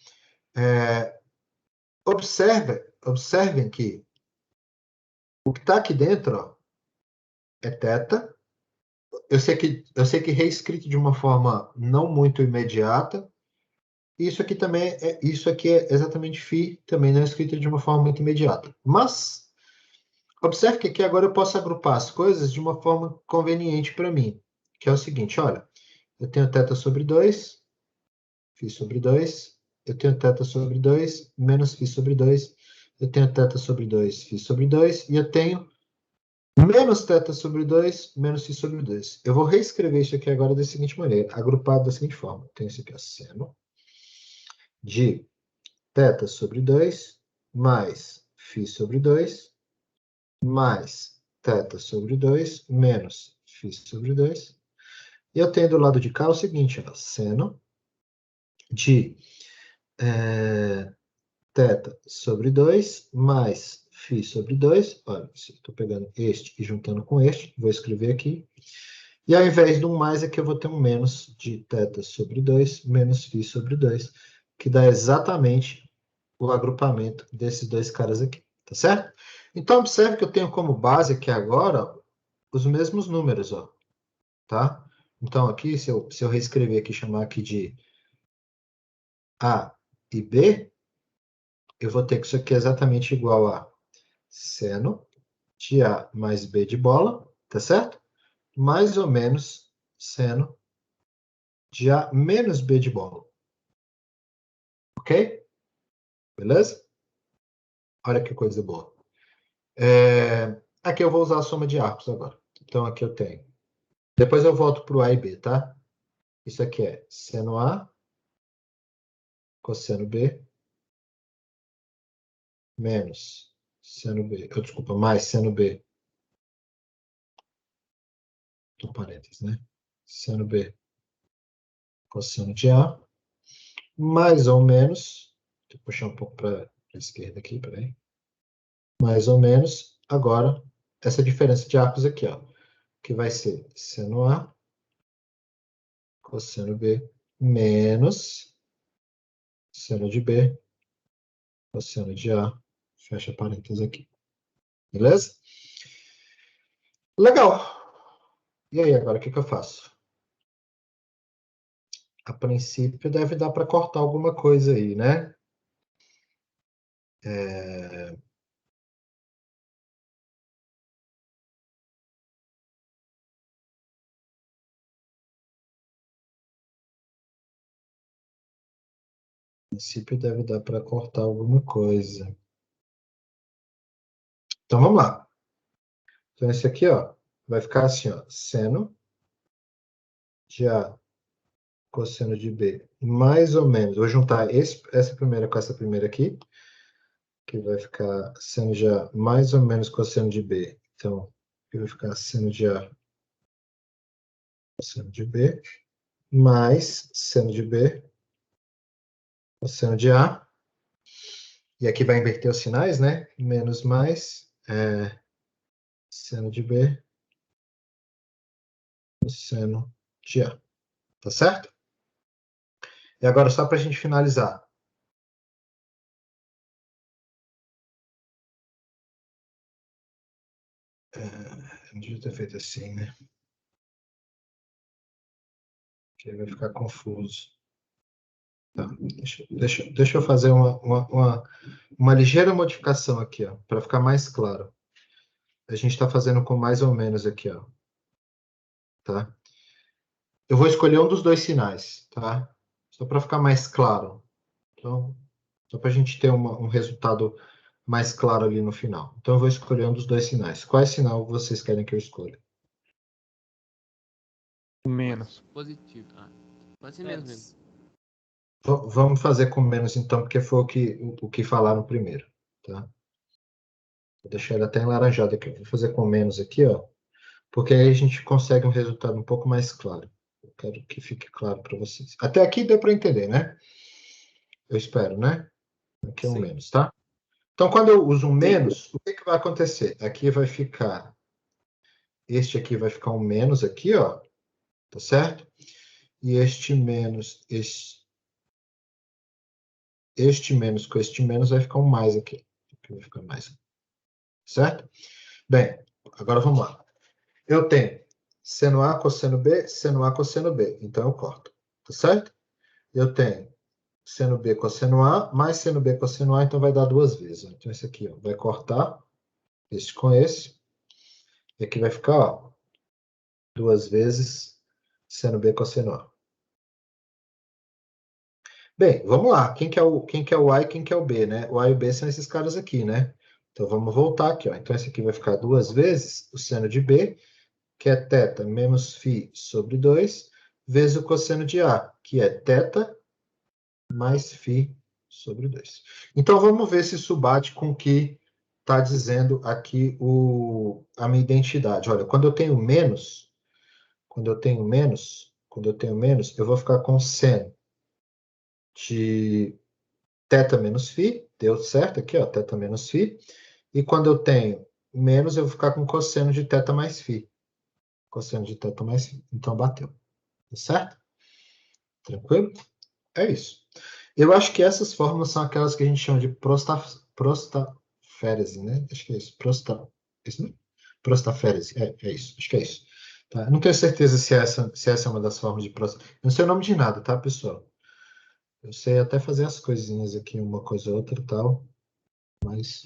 Observem que o que está aqui dentro, ó, é θ. Eu sei que reescrito de uma forma não muito imediata. Isso aqui também isso aqui é exatamente φ, também não é escrito de uma forma muito imediata. Mas observe que aqui agora eu posso agrupar as coisas de uma forma conveniente para mim, que é o seguinte, olha, eu tenho θ sobre 2, φ sobre 2, eu tenho θ sobre 2, menos φ sobre 2, eu tenho θ sobre 2, φ sobre 2, e eu tenho menos θ sobre 2, menos φ sobre 2. Eu vou reescrever isso aqui agora da seguinte maneira, agrupado da seguinte forma. Tenho isso aqui, ó, seno de θ sobre 2, mais φ sobre 2, mais θ sobre 2, menos φ sobre 2. E eu tenho do lado de cá o seguinte, ó, seno de θ sobre 2, mais φ sobre 2. Olha, estou pegando este e juntando com este. Vou escrever aqui. E ao invés de um mais, aqui eu vou ter um menos de θ sobre 2, menos φ sobre 2, que dá exatamente o agrupamento desses dois caras aqui, tá certo? Então, observe que eu tenho como base aqui agora os mesmos números, ó, tá? Então, aqui, se eu reescrever aqui, chamar aqui de A e B, eu vou ter que isso aqui é exatamente igual a seno de A mais B de bola, tá certo? Mais ou menos seno de A menos B de bola. Ok? Beleza? Olha que coisa boa. Aqui eu vou usar a soma de arcos agora. Então, aqui eu tenho. Depois eu volto para o A e B, tá? Isso aqui é seno A, cosseno B, menos seno B. Desculpa, mais seno B. Do parênteses, né? Seno B, cosseno de A, mais ou menos. Deixa eu puxar um pouco para a esquerda aqui, peraí. Mais ou menos, agora, essa diferença de arcos aqui, ó, que vai ser seno A, cosseno B, menos seno de B, cosseno de A, fecha parênteses aqui. Beleza? Legal. E aí, agora o que eu faço? A princípio, deve dar para cortar alguma coisa aí, né? Princípio deve dar para cortar alguma coisa. Então vamos lá. Então esse aqui, ó, vai ficar assim, ó, seno de A cosseno de B, mais ou menos. Vou juntar essa primeira com essa primeira aqui, que vai ficar seno de A mais ou menos cosseno de B. Então, aqui vai ficar seno de A cosseno de B, mais seno de B cosseno de A. E aqui vai inverter os sinais, né? Menos mais seno de B cosseno de A. Tá certo? E agora, só para a gente finalizar. Não devia ter feito assim, né? Porque vai ficar confuso. Tá, deixa eu fazer uma ligeira modificação aqui, ó, para ficar mais claro. A gente está fazendo com mais ou menos aqui, ó. Tá? Eu vou escolher um dos dois sinais, tá? Só para ficar mais claro. Então, só para a gente ter um resultado mais claro ali no final. Então, eu vou escolher um dos dois sinais. Qual sinal vocês querem que eu escolha? Menos. Positivo. Pode ser menos mesmo. Vamos fazer com menos, então, porque foi o que falaram primeiro, tá? Vou deixar ele até enlaranjado aqui. Vou fazer com menos aqui, ó. Porque aí a gente consegue um resultado um pouco mais claro. Eu quero que fique claro para vocês. Até aqui deu para entender, né? Eu espero, né? Aqui é um menos, tá? Então, quando eu uso um menos, o que vai acontecer? Aqui vai ficar... Este aqui vai ficar um menos aqui, ó. Tá certo? E este menos... Este menos com este menos vai ficar um mais aqui. Aqui vai ficar mais. Certo? Bem, agora vamos lá. Eu tenho seno A, cosseno B, seno A, cosseno B. Então, eu corto. Tá certo? Eu tenho seno B, cosseno A, mais seno B, cosseno A, então vai dar duas vezes. Então, esse aqui, ó, vai cortar este com esse. E aqui vai ficar, ó, duas vezes seno B, cosseno A. Bem, vamos lá. Quem que é o A e quem que é o B, né? O A e o B são esses caras aqui, né? Então, vamos voltar aqui, ó. Então, esse aqui vai ficar duas vezes o seno de B, que é θ menos φ sobre 2, vezes o cosseno de A, que é θ mais φ sobre 2. Então, vamos ver se isso bate com o que está dizendo aqui a minha identidade. Olha, quando eu tenho menos, eu vou ficar com seno de θ menos φ, deu certo aqui, ó, θ menos φ. E quando eu tenho menos, eu vou ficar com cosseno de θ mais φ. Cosseno de θ mais φ. Então, bateu. Tá certo? Tranquilo? É isso. Eu acho que essas fórmulas são aquelas que a gente chama de prostaférese, né? Acho que é isso. Isso, né? Prostaférese. É isso. Acho que é isso. Tá? Eu não tenho certeza se essa é uma das formas de prostaférese. Eu não sei o nome de nada, tá, pessoal? Eu sei até fazer as coisinhas aqui, uma coisa ou outra e tal. Mas...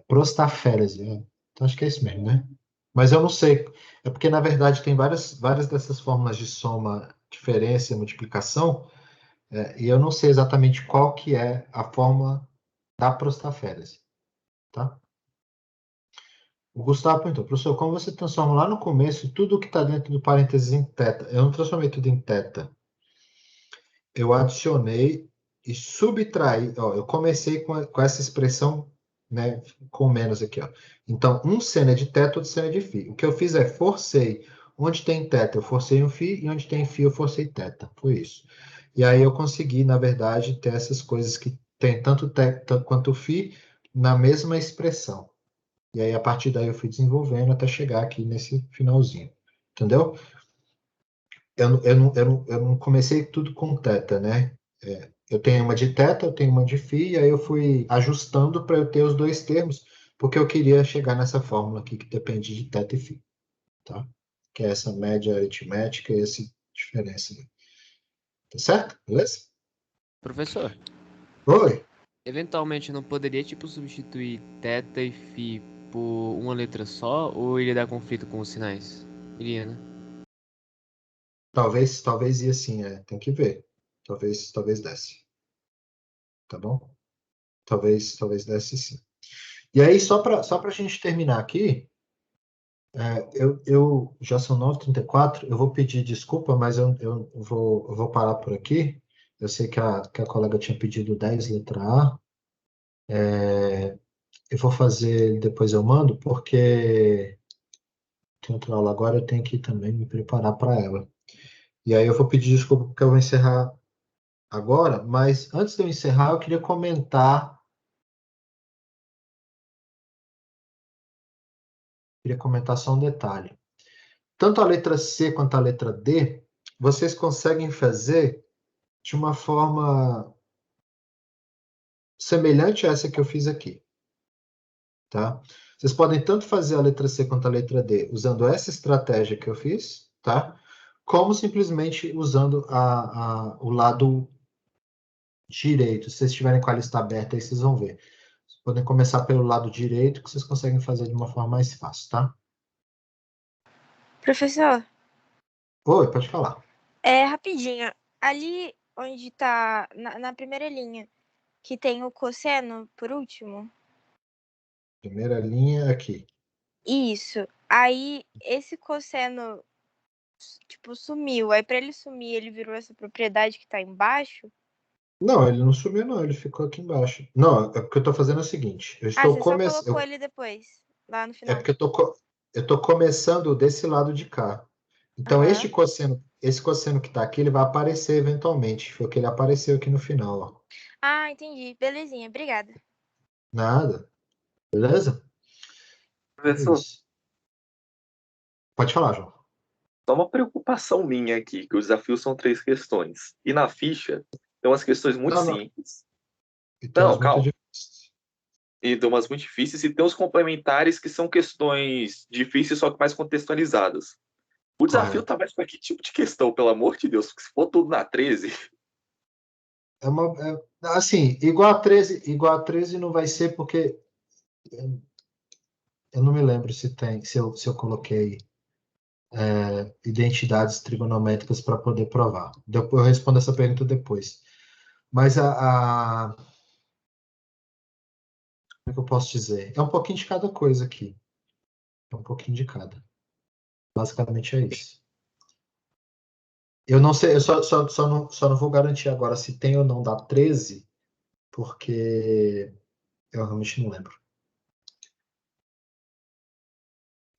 prostaférese. Então, acho que é isso mesmo, né? Mas eu não sei. É porque, na verdade, tem várias dessas fórmulas de soma, diferença e multiplicação, e eu não sei exatamente qual que é a fórmula da prostaférese, tá? O Gustavo perguntou, professor, como você transforma lá no começo tudo que está dentro do parênteses em θ? Eu não transformei tudo em θ. Eu adicionei e subtraí. Ó, eu comecei com essa expressão, né, com menos aqui, ó. Então, um seno é de θ, outro seno é de φ. O que eu fiz é forcei. Onde tem θ, eu forcei um φ, e onde tem φ, eu forcei θ. Foi isso. E aí eu consegui, na verdade, ter essas coisas que tem tanto θ quanto φ na mesma expressão. E aí, a partir daí, eu fui desenvolvendo até chegar aqui nesse finalzinho. Entendeu? Eu não comecei tudo com θ, né? Eu tenho uma de θ, eu tenho uma de φ, e aí eu fui ajustando para eu ter os dois termos, porque eu queria chegar nessa fórmula aqui que depende de θ e φ, tá? Que é essa média aritmética e essa diferença. Tá certo? Beleza? Professor, Oi. eventualmente não poderia, tipo, substituir θ e φ por uma letra só, ou iria dar conflito com os sinais? Iria, né? Talvez ia sim, tem que ver. Talvez desse. Tá bom? Talvez desse sim. E aí, só para a gente terminar aqui, eu já são 9h34, eu vou pedir desculpa, mas eu vou parar por aqui. Eu sei que a colega tinha pedido 10 letra A. Eu vou fazer, depois eu mando, porque tem outra aula agora, eu tenho que também me preparar para ela. E aí eu vou pedir desculpa porque eu vou encerrar agora, mas antes de eu encerrar, eu queria comentar só um detalhe. Tanto a letra C quanto a letra D, vocês conseguem fazer de uma forma semelhante a essa que eu fiz aqui, tá? Vocês podem tanto fazer a letra C quanto a letra D usando essa estratégia que eu fiz, tá? Como simplesmente usando o lado direito. Se vocês estiverem com a lista aberta, aí vocês vão ver. Vocês podem começar pelo lado direito, que vocês conseguem fazer de uma forma mais fácil, tá? Professor, Oi, pode falar. Rapidinho. Ali onde tá, na primeira linha, que tem o cosseno por último. Primeira linha aqui. Isso. Aí, esse cosseno, tipo, sumiu. Aí, pra ele sumir, ele virou essa propriedade que tá embaixo? Não, ele não sumiu, não. Ele ficou aqui embaixo. Não, é porque eu estou fazendo o seguinte. Eu Ah, estou você só colocou ele depois, lá no É final. porque eu tô começando desse lado de cá. Então, Aham. esse cosseno que está aqui, ele vai aparecer eventualmente. Foi o que ele apareceu aqui no final, ó. Ah, entendi. Belezinha, obrigada. Nada. Beleza? Professor, Isso. Pode falar, João. só uma preocupação minha aqui, que os desafios são 3 questões. E na ficha, tem umas questões muito Não. simples. E tem umas muito Calma. difíceis. E tem umas muito difíceis, e tem os complementares que são questões difíceis, só que mais contextualizadas. O desafio Correto. tá mais para que tipo de questão, pelo amor de Deus? Porque se for tudo na 13... Assim, igual a 13 não vai ser porque eu não me lembro se eu coloquei identidades trigonométricas para poder provar. Eu respondo essa pergunta depois. Mas como é que eu posso dizer? É um pouquinho de cada coisa aqui. É um pouquinho de cada. Basicamente é isso. Eu não sei, eu só não vou garantir agora se tem ou não da 13, porque eu realmente não lembro.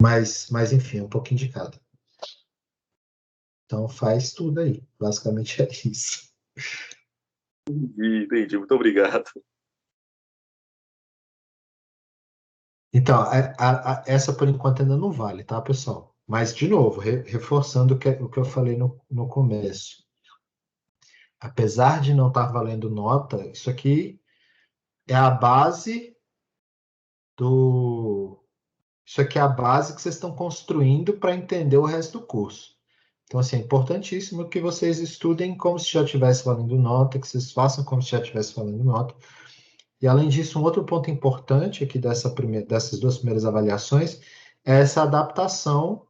Mas enfim, é um pouquinho de cada. Então faz tudo aí. Basicamente é isso. Entendi, muito obrigado. Então, essa por enquanto ainda não vale, tá, pessoal? Mas, de novo, reforçando o que eu falei no começo. Apesar de não estar valendo nota, isso aqui é a base Isso aqui é a base que vocês estão construindo para entender o resto do curso. Então, assim, é importantíssimo que vocês estudem como se já estivesse valendo nota, que vocês façam como se já estivesse valendo nota. E, além disso, um outro ponto importante aqui dessas duas primeiras avaliações é essa adaptação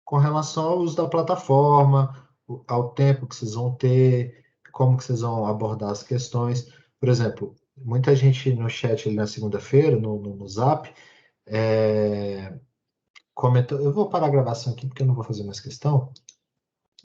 com relação ao uso da plataforma, ao tempo que vocês vão ter, como que vocês vão abordar as questões. Por exemplo, muita gente no chat ali na segunda-feira, no Zap, comentou. Eu vou parar a gravação aqui porque eu não vou fazer mais questão.